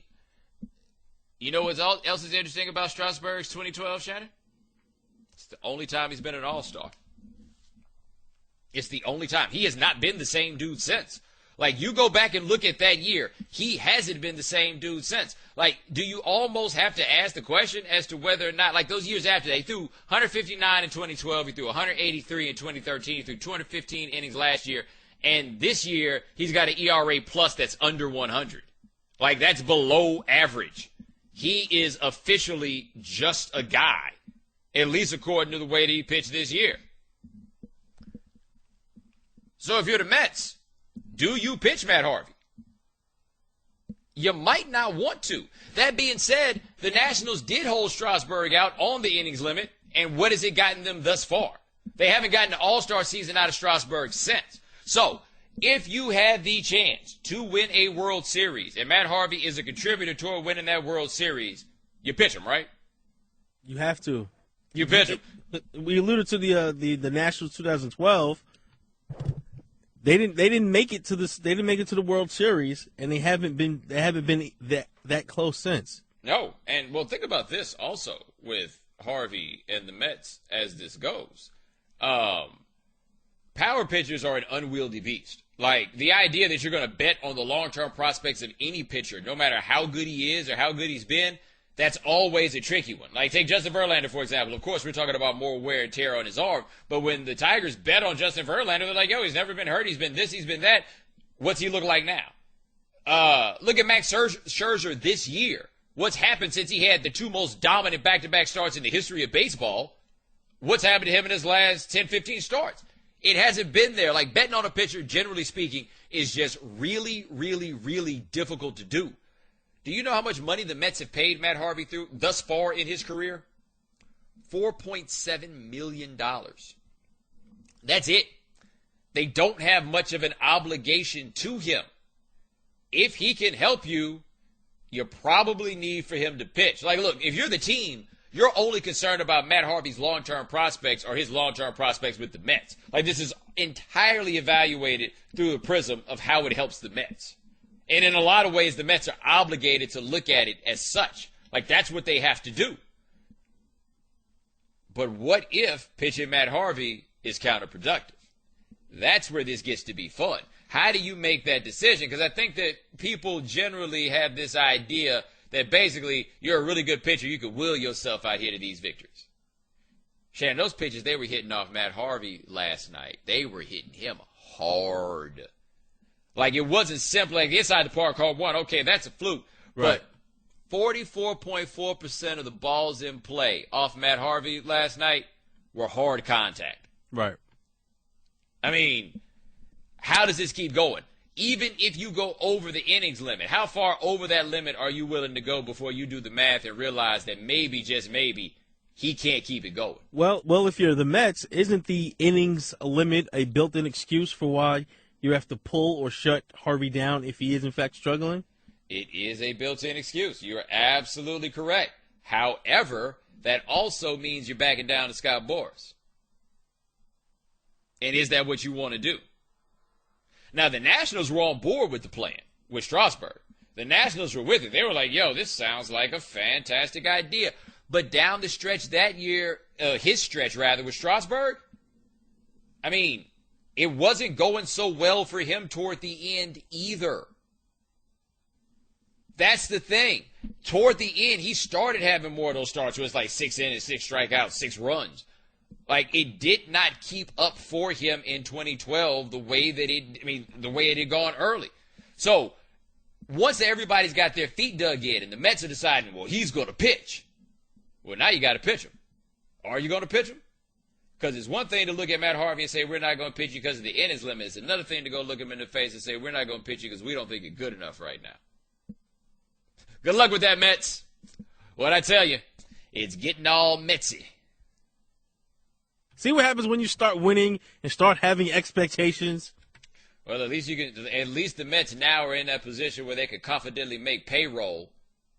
You know what else is interesting about Strasburg's 2012, Shannon? It's the only time he's been an All-Star. It's the only time. He has not been the same dude since. Like, you go back and look at that year, he hasn't been the same dude since. Like, do you almost have to ask the question as to whether or not, like those years after, they threw 159 in 2012, he threw 183 in 2013, he threw 215 innings last year, and this year, he's got an ERA plus that's under 100. Like, that's below average. He is officially just a guy, at least according to the way that he pitched this year. So if you're the Mets, do you pitch Matt Harvey? You might not want to. That being said, the Nationals did hold Strasburg out on the innings limit, and what has it gotten them thus far? They haven't gotten an all-star season out of Strasburg since. So, if you have the chance to win a World Series, and Matt Harvey is a contributor toward winning that World Series, you pitch him, right? You have to. You pitch him. We alluded to the Nationals 2012. They didn't make it to this. They didn't make it to the World Series, and they haven't been that close since. No, and well, think about this also with Harvey and the Mets as this goes. Power pitchers are an unwieldy beast. Like, the idea that you're going to bet on the long-term prospects of any pitcher, no matter how good he is or how good he's been, That's always a tricky one. Like, take Justin Verlander, for example. Of course, we're talking about more wear and tear on his arm. But when the Tigers bet on Justin Verlander, they're like, yo, he's never been hurt. He's been this, he's been that. What's he look like now? Look at Max Scherzer this year. What's happened since he had the two most dominant back-to-back starts in the history of baseball? What's happened to him in his last 10, 15 starts? It hasn't been there. Like, betting on a pitcher, generally speaking, is just really, really, really difficult to do. Do you know how much money the Mets have paid Matt Harvey through thus far in his career? $4.7 million. That's it. They don't have much of an obligation to him. If he can help you, you probably need for him to pitch. Like, look, if you're the team, you're only concerned about Matt Harvey's long-term prospects or his long-term prospects with the Mets. Like, this is entirely evaluated through the prism of how it helps the Mets. And in a lot of ways, the Mets are obligated to look at it as such. Like, that's what they have to do. But what if pitching Matt Harvey is counterproductive? That's where this gets to be fun. How do you make that decision? Because I think that people generally have this idea that basically you're a really good pitcher. You could will yourself out here to these victories. Shannon, those pitches they were hitting off Matt Harvey last night, they were hitting him hard. Like, it wasn't simple, like, inside the park, home run. Okay, that's a fluke. Right. But 44.4% of the balls in play off Matt Harvey last night were hard contact. Right. I mean, how does this keep going? Even if you go over the innings limit, how far over that limit are you willing to go before you do the math and realize that maybe, just maybe, he can't keep it going? Well, if you're the Mets, isn't the innings limit a built-in excuse for why you have to pull or shut Harvey down if he is, in fact, struggling? It is a built-in excuse. You're absolutely correct. However, that also means you're backing down to Scott Boras. And is that what you want to do? Now, the Nationals were on board with the plan with Strasburg. The Nationals were with it. They were like, yo, this sounds like a fantastic idea. But down the stretch that year, his stretch, rather, with Strasburg, I mean, it wasn't going so well for him toward the end either. That's the thing. Toward the end, he started having more of those starts where it's like 6 innings, 6 strikeouts, 6 runs. Like, it did not keep up for him in 2012 the way it had gone early. So, once everybody's got their feet dug in and the Mets are deciding, well, he's going to pitch. Well, now you got to pitch him. Are you going to pitch him? Because it's one thing to look at Matt Harvey and say, we're not going to pitch you because of the innings limit. It's another thing to go look him in the face and say, we're not going to pitch you because we don't think you're good enough right now. Good luck with that, Mets. What'd I tell you? It's getting all Metsy. See what happens when you start winning and start having expectations? Well, at least the Mets now are in that position where they could confidently make payroll.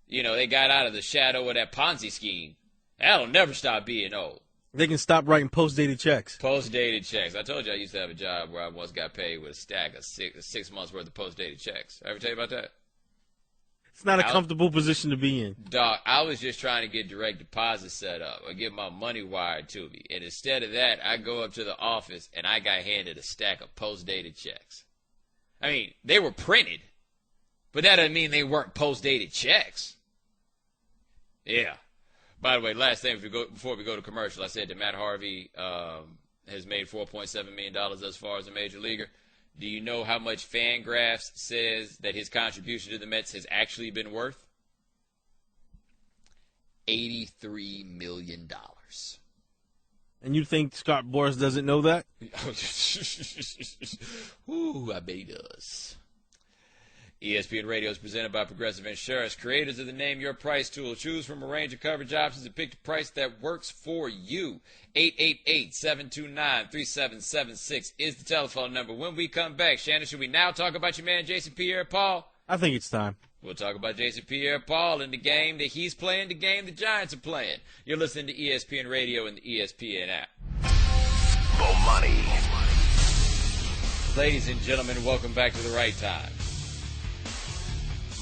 You know, they got out of the shadow of that Ponzi scheme. That'll never stop being old. They can stop writing post-dated checks. Post-dated checks. I told you I used to have a job where I once got paid with a stack of six months worth of post-dated checks. I ever tell you about that? It's not a comfortable position to be in. Dog, I was just trying to get direct deposit set up or get my money wired to me. And instead of that, I go up to the office and I got handed a stack of post-dated checks. I mean, they were printed, but that doesn't mean they weren't post-dated checks. Yeah. By the way, last thing before we go to commercial, I said that Matt Harvey has made $4.7 million thus far as a major leaguer. Do you know how much Fangraphs says that his contribution to the Mets has actually been worth? $83 million. And you think Scott Boras doesn't know that? Ooh, I bet he does. ESPN Radio is presented by Progressive Insurance, creators of the Name Your Price tool. Choose from a range of coverage options and pick the price that works for you. 888-729-3776 is the telephone number. When we come back, Shannon, should we now talk about your man Jason Pierre-Paul? I think it's time. We'll talk about Jason Pierre-Paul and the game that he's playing, the game the Giants are playing. You're listening to ESPN Radio and the ESPN app. Bomani. Ladies and gentlemen, welcome back to The Right Time.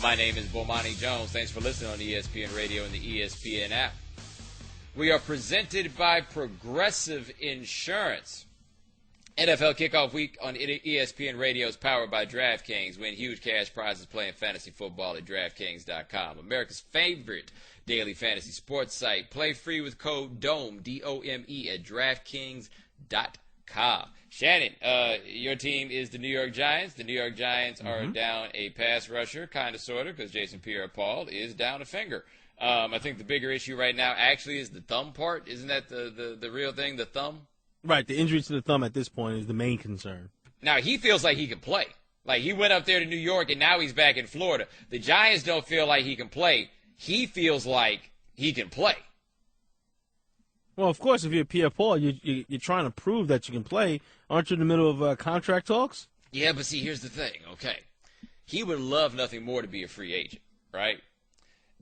My name is Bomani Jones. Thanks for listening on ESPN Radio and the ESPN app. We are presented by Progressive Insurance. NFL kickoff week on ESPN Radio is powered by DraftKings. Win huge cash prizes playing fantasy football at DraftKings.com. America's favorite daily fantasy sports site. Play free with code DOME, D-O-M-E, at DraftKings.com. Shannon, your team is the New York Giants. The New York Giants are down a pass rusher, kind of, sort of, because Jason Pierre-Paul is down a finger. I think the bigger issue right now actually is the thumb part. Isn't that the real thing, the thumb? Right, the injury to the thumb at this point is the main concern. Now, he feels like he can play. Like, he went up there to New York, and now he's back in Florida. The Giants don't feel like he can play. He feels like he can play. Well, of course, if you're Pierre-Paul, you're trying to prove that you can play. Aren't you in the middle of contract talks? Yeah, but see, here's the thing, okay? He would love nothing more to be a free agent, right?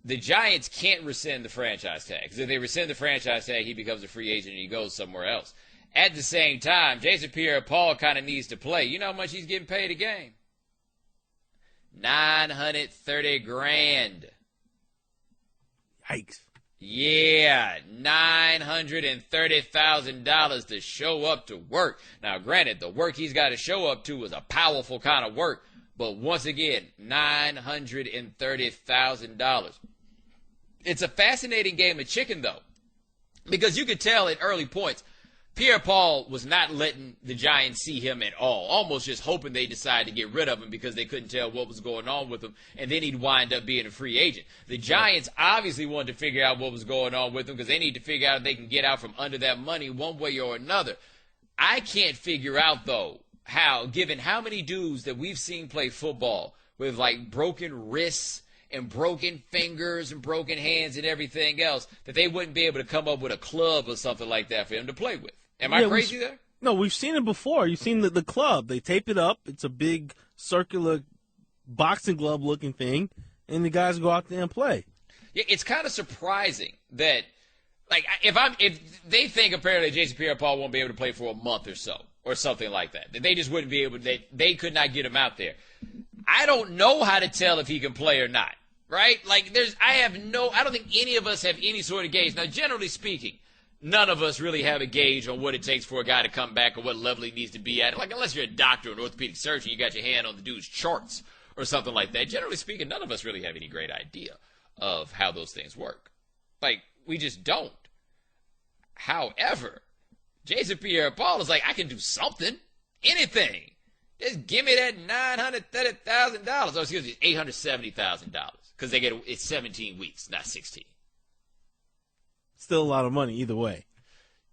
The Giants can't rescind the franchise tag, because if they rescind the franchise tag, he becomes a free agent and he goes somewhere else. At the same time, Jason Pierre-Paul kind of needs to play. You know how much he's getting paid a game? $930,000. Yikes. Yeah, $930,000 to show up to work. Now, granted, the work he's got to show up to is a powerful kind of work, but once again, $930,000. It's a fascinating game of chicken, though, because you could tell at early points, Pierre-Paul was not letting the Giants see him at all, almost just hoping they decided to get rid of him because they couldn't tell what was going on with him, and then he'd wind up being a free agent. The Giants obviously wanted to figure out what was going on with him because they need to figure out if they can get out from under that money one way or another. I can't figure out, though, how, given how many dudes that we've seen play football with, like, broken wrists and broken fingers and broken hands and everything else, that they wouldn't be able to come up with a club or something like that for him to play with. Am I crazy there? No, we've seen it before. You've seen the club. They tape it up. It's a big circular boxing glove looking thing, and the guys go out there and play. Yeah, it's kind of surprising that, like, if they think apparently Jason Pierre-Paul won't be able to play for a month or so, or something like that they just wouldn't be able to, they could not get him out there. I don't know how to tell if he can play or not, right? Like, I don't think any of us have any sort of gauge. Now, generally speaking, none of us really have a gauge on what it takes for a guy to come back or what level he needs to be at. Like, unless you're a doctor or an orthopedic surgeon, you got your hand on the dude's charts or something like that. Generally speaking, none of us really have any great idea of how those things work. Like, we just don't. However, Jason Pierre-Paul is like, I can do something, anything. Just give me that $930,000. Oh, excuse me, $870,000 because it's 17 weeks, not 16. Still a lot of money either way.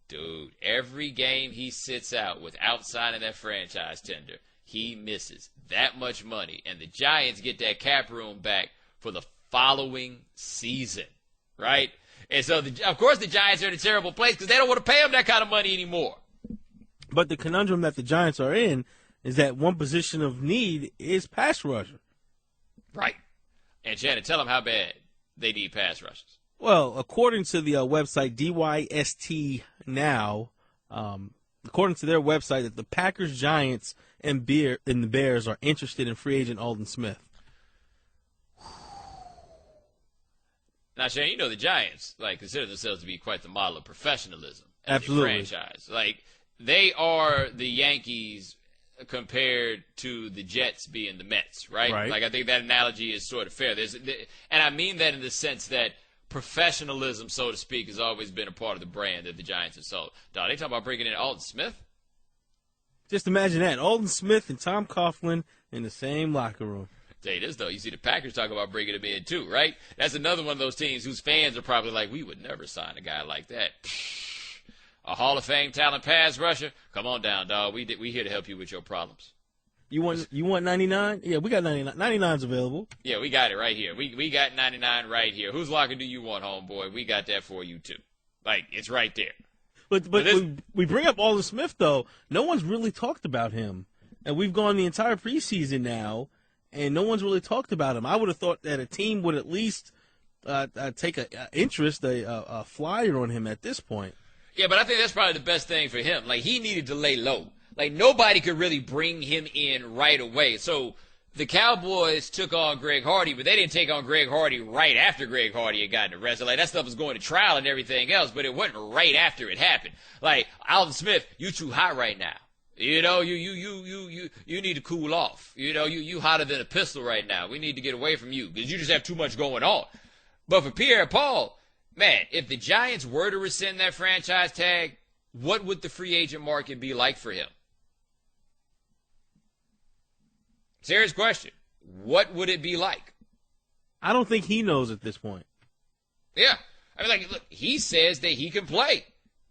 Dude, every game he sits out without signing that franchise tender, he misses that much money. And the Giants get that cap room back for the following season, right? And so, of course, the Giants are in a terrible place because they don't want to pay him that kind of money anymore. But the conundrum that the Giants are in is that one position of need is pass rusher. Right. And, Shannon, tell them how bad they need pass rushers. Well, according to the website DYST Now, according to their website, that the Packers, Giants, and the Bears are interested in free agent Aldon Smith. Now, Shane, you know the Giants consider themselves to be quite the model of professionalism as Absolutely. a franchise. Like, they are the Yankees compared to the Jets being the Mets, right? Like, I think that analogy is sort of fair. And I mean that in the sense that professionalism, so to speak, has always been a part of the brand that the Giants have sold. Dog, they talking about bringing in Aldon Smith? Just imagine that. Aldon Smith and Tom Coughlin in the same locker room. Tell you this, though. You see the Packers talking about bringing him in, too, right? That's another one of those teams whose fans are probably like, we would never sign a guy like that. A Hall of Fame talent pass rusher? Come on down, dog. We here to help you with your problems. You want 99? Yeah, we got 99. 99's available. Yeah, we got it right here. We got 99 right here. Whose locker do you want, homeboy? We got that for you, too. Like, it's right there. But we bring up Aldon Smith, though. No one's really talked about him. And we've gone the entire preseason now, and no one's really talked about him. I would have thought that a team would at least take an interest, a flyer on him at this point. Yeah, but I think that's probably the best thing for him. Like, he needed to lay low. Like, nobody could really bring him in right away. So the Cowboys took on Greg Hardy, but they didn't take on Greg Hardy right after Greg Hardy had gotten arrested. Like, that stuff was going to trial and everything else, but it wasn't right after it happened. Like, Aldon Smith, you too hot right now. You know, you need to cool off. You know, you hotter than a pistol right now. We need to get away from you because you just have too much going on. But for Pierre-Paul, man, if the Giants were to rescind that franchise tag, what would the free agent market be like for him? Serious question. What would it be like? I don't think he knows at this point. Yeah. I mean, like, look, he says that he can play.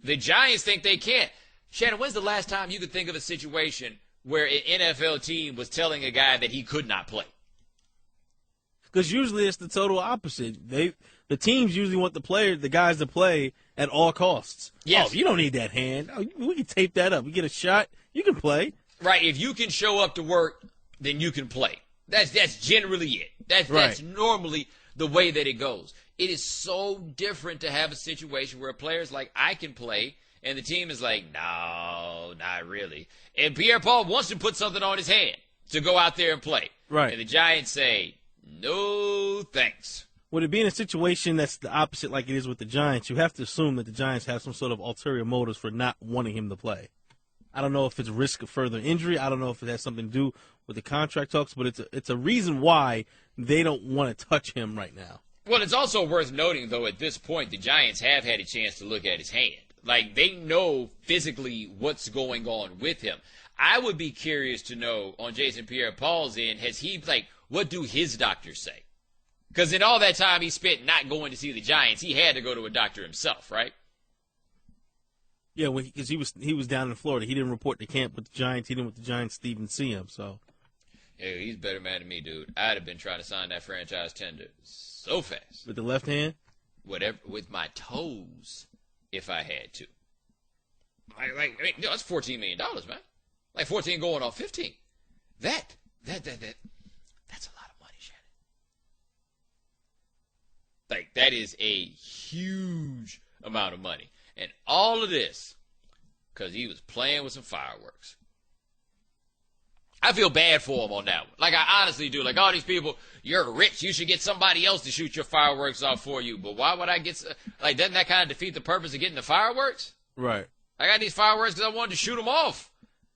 The Giants think they can't. Shannon, when's the last time you could think of a situation where an NFL team was telling a guy that he could not play? Because usually it's the total opposite. The teams usually want the guys to play at all costs. Yes. Oh, you don't need that hand. Oh, we can tape that up. You get a shot, you can play. Right. If you can show up to work, then you can play. That's generally it. That's normally the way that it goes. It is so different to have a situation where a player's like, I can play, and the team is like, no, not really. And Pierre-Paul wants to put something on his hand to go out there and play. Right. And the Giants say, no thanks. Would it be in a situation that's the opposite like it is with the Giants, you have to assume that the Giants have some sort of ulterior motives for not wanting him to play. I don't know if it's risk of further injury. I don't know if it has something to do with the contract talks, but it's a reason why they don't want to touch him right now. Well, it's also worth noting, though, at this point, the Giants have had a chance to look at his hand. Like, they know physically what's going on with him. I would be curious to know, on Jason Pierre-Paul's end, what do his doctors say? Because in all that time he spent not going to see the Giants, he had to go to a doctor himself, right? Yeah, because he was down in Florida. He didn't report to camp with the Giants. He didn't want the Giants to even see him. So, yeah, he's a better man than me, dude. I'd have been trying to sign that franchise tender so fast. With the left hand? With my toes, if I had to. That's $14 million, man. Like 14 going on 15. That's a lot of money, Shannon. Like, that is a huge amount of money. And all of this because he was playing with some fireworks. I feel bad for him on that one. Like, I honestly do. Like, all these people, you're rich. You should get somebody else to shoot your fireworks off for you. But why would I get, like, doesn't that kind of defeat the purpose of getting the fireworks? Right. I got these fireworks because I wanted to shoot them off.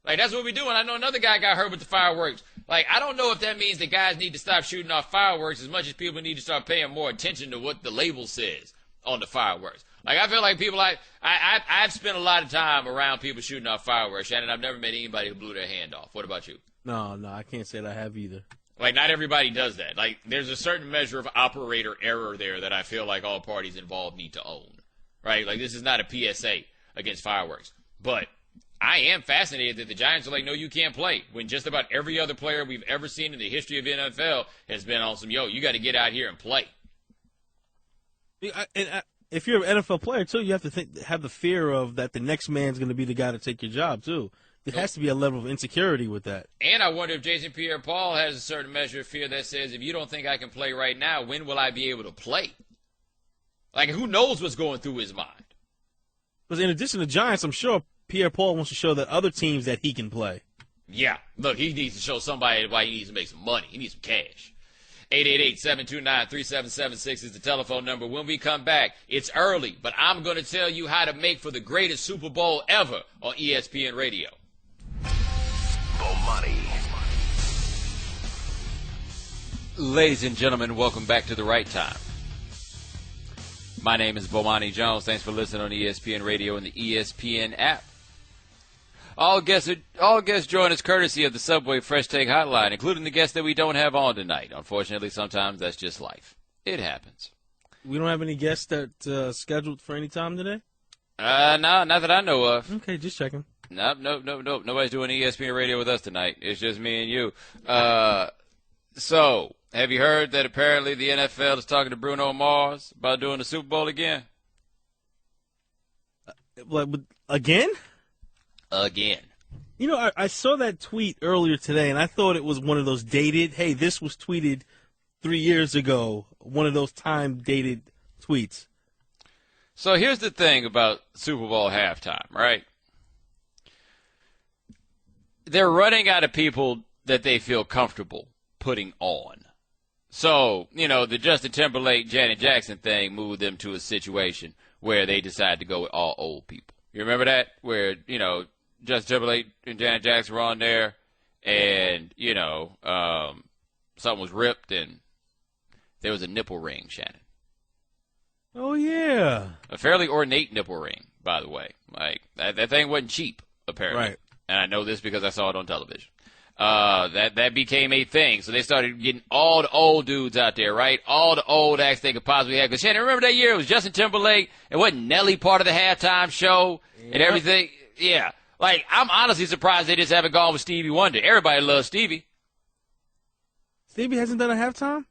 Like, that's what we do. And I know another guy got hurt with the fireworks. Like, I don't know if that means that guys need to stop shooting off fireworks as much as people need to start paying more attention to what the label says on the fireworks. Like, I feel like people, I've spent a lot of time around people shooting off fireworks, Shannon. I've never met anybody who blew their hand off. What about you? No, I can't say that I have either. Like, not everybody does that. Like, there's a certain measure of operator error there that I feel like all parties involved need to own. Right? Like, this is not a PSA against fireworks. But I am fascinated that the Giants are like, no, you can't play. When just about every other player we've ever seen in the history of the NFL has been on some, you got to get out here and play. If you're an NFL player, too, you have to have the fear of that the next man's going to be the guy to take your job, too. There has to be a level of insecurity with that. And I wonder if Jason Pierre-Paul has a certain measure of fear that says, if you don't think I can play right now, when will I be able to play? Like, who knows what's going through his mind? Because in addition to Giants, I'm sure Pierre-Paul wants to show that other teams that he can play. Yeah. Look, he needs to show somebody why he needs to make some money. He needs some cash. 888-729-3776 is the telephone number. When we come back, it's early, but I'm going to tell you how to make for the greatest Super Bowl ever on ESPN Radio. Bomani. Ladies and gentlemen, welcome back to The Right Time. My name is Bomani Jones. Thanks for listening on ESPN Radio and the ESPN app. All guests join us courtesy of the Subway Fresh Take Hotline, including the guests that we don't have on tonight. Unfortunately, sometimes that's just life. It happens. We don't have any guests that scheduled for any time today? No, not that I know of. Okay, just checking. Nope. Nobody's doing ESPN Radio with us tonight. It's just me and you. So, have you heard that apparently the NFL is talking to Bruno Mars about doing the Super Bowl again? Again? Again. You know, I saw that tweet earlier today, and I thought it was one of those dated, hey, this was tweeted 3 years ago, one of those time-dated tweets. So here's the thing about Super Bowl halftime, right? They're running out of people that they feel comfortable putting on. So, the Justin Timberlake, Janet Jackson thing moved them to a situation where they decided to go with all old people. You remember that? Where, Justin Timberlake and Janet Jackson were on there, and, something was ripped, and there was a nipple ring, Shannon. Oh, yeah. A fairly ornate nipple ring, by the way. Like, that thing wasn't cheap, apparently. Right. And I know this because I saw it on television. That became a thing. So they started getting all the old dudes out there, right? All the old acts they could possibly have. Because, Shannon, remember that year it was Justin Timberlake? And wasn't Nelly part of the halftime show and everything? Yeah. Like, I'm honestly surprised they just haven't gone with Stevie Wonder. Everybody loves Stevie. Stevie hasn't done a halftime?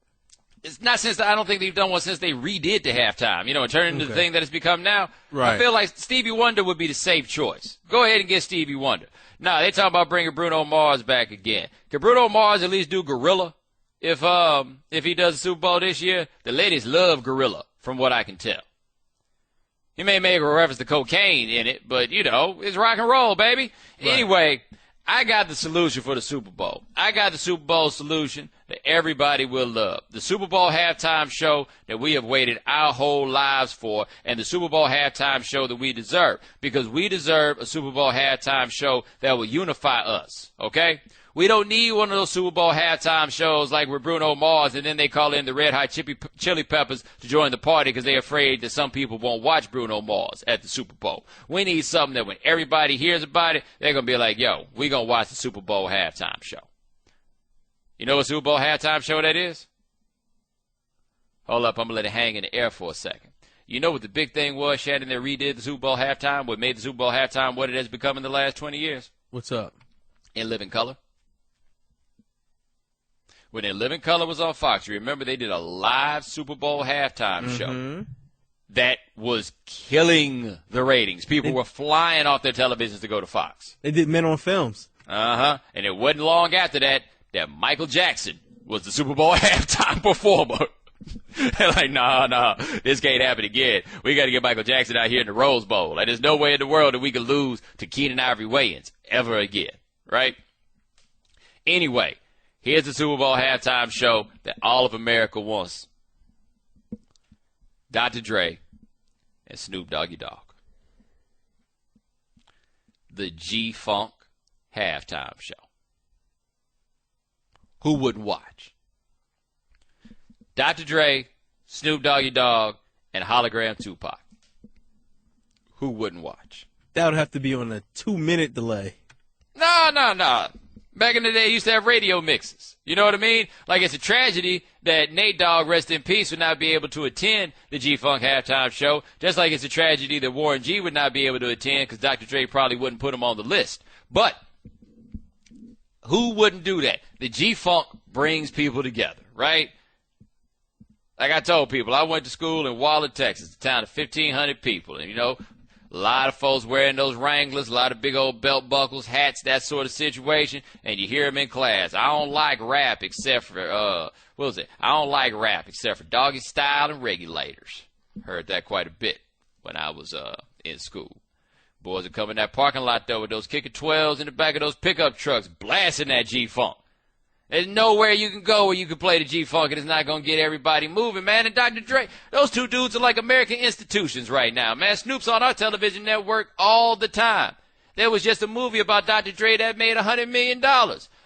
It's not since I don't think they've done one since they redid the halftime, and turned into the thing that it's become now. Right. I feel like Stevie Wonder would be the safe choice. Go ahead and get Stevie Wonder. Nah, they talking about bringing Bruno Mars back again. Can Bruno Mars at least do Gorilla if he does the Super Bowl this year? The ladies love Gorilla, from what I can tell. He may make a reference to cocaine in it, but, it's rock and roll, baby. Right. Anyway, I got the solution for the Super Bowl. I got the Super Bowl solution that everybody will love. The Super Bowl halftime show that we have waited our whole lives for, and the Super Bowl halftime show that we deserve. Because we deserve a Super Bowl halftime show that will unify us, okay? We don't need one of those Super Bowl halftime shows like with Bruno Mars, and then they call in the Red Hot Chili Peppers to join the party because they're afraid that some people won't watch Bruno Mars at the Super Bowl. We need something that when everybody hears about it, they're going to be like, yo, we're going to watch the Super Bowl halftime show. You know what Super Bowl halftime show that is? Hold up, I'm going to let it hang in the air for a second. You know what the big thing was, Shannon, that redid the Super Bowl halftime? What made the Super Bowl halftime what it has become in the last 20 years? What's up? In Living Color. When In Living Color was on Fox, you remember they did a live Super Bowl halftime show that was killing the ratings. People were flying off their televisions to go to Fox. They did Men on Films. And it wasn't long after that Michael Jackson was the Super Bowl halftime performer. They're like, nah, this can't happen again. We got to get Michael Jackson out here in the Rose Bowl. Like, there's no way in the world that we could lose to Keenan Ivory Wayans ever again, right? Anyway, here's the Super Bowl halftime show that all of America wants. Dr. Dre and Snoop Doggy Dogg. The G-Funk halftime show. Who wouldn't watch? Dr. Dre, Snoop Doggy Dogg, and Hologram Tupac. Who wouldn't watch? That would have to be on a 2-minute delay. No. Back in the day, you used to have radio mixes. You know what I mean? Like, it's a tragedy that Nate Dogg, rest in peace, would not be able to attend the G-Funk halftime show, just like it's a tragedy that Warren G would not be able to attend because Dr. Dre probably wouldn't put him on the list. But who wouldn't do that? The G-Funk brings people together, right? Like I told people, I went to school in Waller, Texas, a town of 1,500 people. And, a lot of folks wearing those Wranglers, a lot of big old belt buckles, hats, that sort of situation. And you hear them in class. I don't like rap except for, I don't like rap except for Doggy Style and Regulators. Heard that quite a bit when I was in school. Boys would come in that parking lot, though, with those kicker 12s in the back of those pickup trucks, blasting that G-Funk. There's nowhere you can go where you can play the G-Funk and it's not going to get everybody moving, man. And Dr. Dre, those two dudes are like American institutions right now, man. Snoop's on our television network all the time. There was just a movie about Dr. Dre that made $100 million.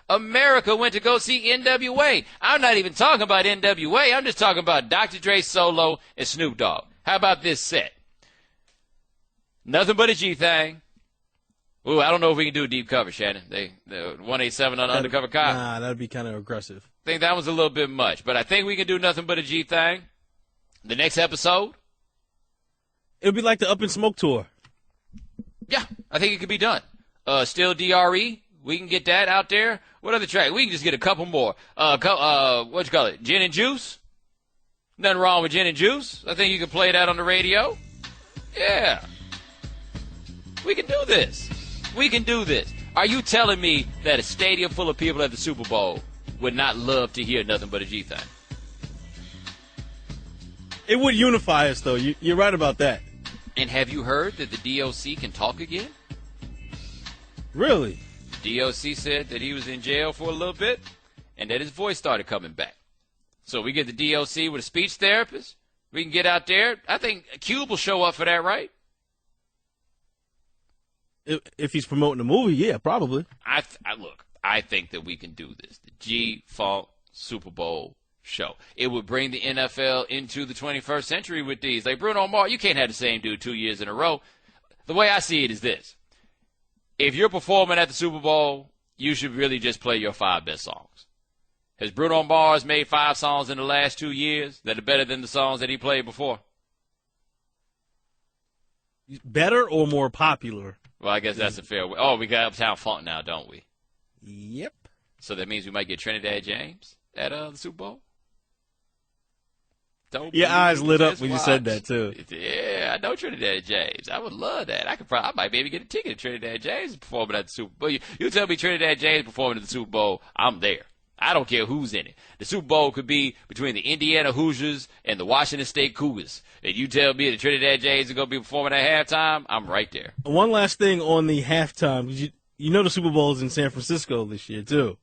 America went to go see NWA. I'm not even talking about NWA. I'm just talking about Dr. Dre solo and Snoop Dogg. How about this set? Nothing but a G thing. Ooh, I don't know if we can do a deep cover, Shannon. The 187 on Undercover Cop. Nah, that'd be kind of aggressive. I think that was a little bit much, but I think we can do Nothing But a G thing. The next episode, it'll be like the Up in Smoke tour. Yeah, I think it could be done. Still DRE, we can get that out there. What other track? We can just get a couple more. What you call it? Gin and Juice. Nothing wrong with Gin and Juice. I think you can play that on the radio. Yeah, we can do this. We can do this. Are you telling me that a stadium full of people at the Super Bowl would not love to hear Nothing But a G thing? It would unify us, though. You're right about that. And have you heard that the DOC can talk again? Really? The DOC said that he was in jail for a little bit and that his voice started coming back. So we get the DOC with a speech therapist. We can get out there. I think Cube will show up for that, right? If he's promoting a movie, yeah, probably. I think that we can do this. The G-Funk Super Bowl show. It would bring the NFL into the 21st century with these. Like Bruno Mars, you can't have the same dude 2 years in a row. The way I see it is this. If you're performing at the Super Bowl, you should really just play your 5 best songs. Has Bruno Mars made 5 songs in the last 2 years that are better than the songs that he played before? Better or more popular? Well, I guess that's a fair way. Oh, we got Uptown Funk now, don't we? Yep. So that means we might get Trinidad James at the Super Bowl? Your eyes lit up when you said that, too. Yeah, I know Trinidad James. I would love that. I might be able to get a ticket to Trinidad James performing at the Super Bowl. You tell me Trinidad James performing at the Super Bowl, I'm there. I don't care who's in it. The Super Bowl could be between the Indiana Hoosiers and the Washington State Cougars. And you tell me that Trinidad James is going to be performing at halftime, I'm right there. One last thing on the halftime. You know the Super Bowl is in San Francisco this year, too.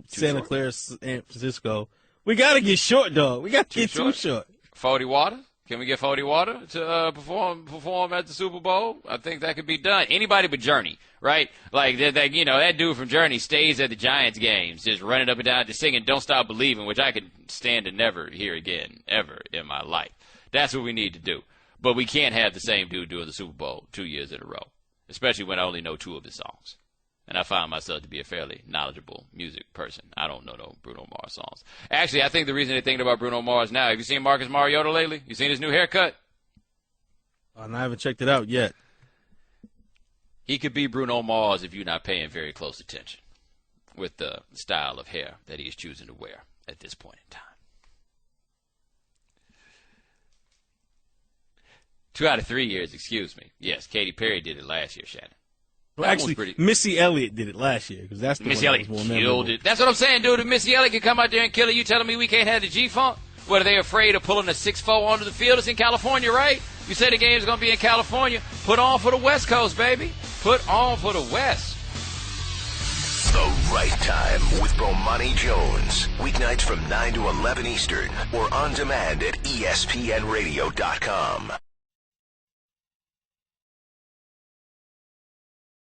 Santa Clara, San Francisco. We got to get short, dog. We got to get too short. 40 Water? Can we get 40 Water to perform at the Super Bowl? I think that could be done. Anybody but Journey, right? Like, that dude from Journey stays at the Giants games, just running up and down, just singing Don't Stop Believing, which I could stand to never hear again, ever in my life. That's what we need to do. But we can't have the same dude doing the Super Bowl 2 years in a row, especially when I only know 2 of his songs. And I find myself to be a fairly knowledgeable music person. I don't know no Bruno Mars songs. Actually, I think the reason they're thinking about Bruno Mars now, have you seen Marcus Mariota lately? You seen his new haircut? I haven't checked it out yet. He could be Bruno Mars if you're not paying very close attention with the style of hair that he is choosing to wear at this point in time. 2 out of 3 years, excuse me. Yes, Katy Perry did it last year, Shannon. Well, actually, Missy Elliott did it last year because that's the Missy one Elliott that was more killed memorable. it. That's what I'm saying, dude. If Missy Elliott can come out there and kill it, you telling me we can't have the G-Funk? What, are they afraid of pulling a 6-4 onto the field? It's in California, right? You said the game's going to be in California. Put on for the West Coast, baby. Put on for the West. The Right Time with Bomani Jones. Weeknights from 9 to 11 Eastern or on demand at ESPNradio.com.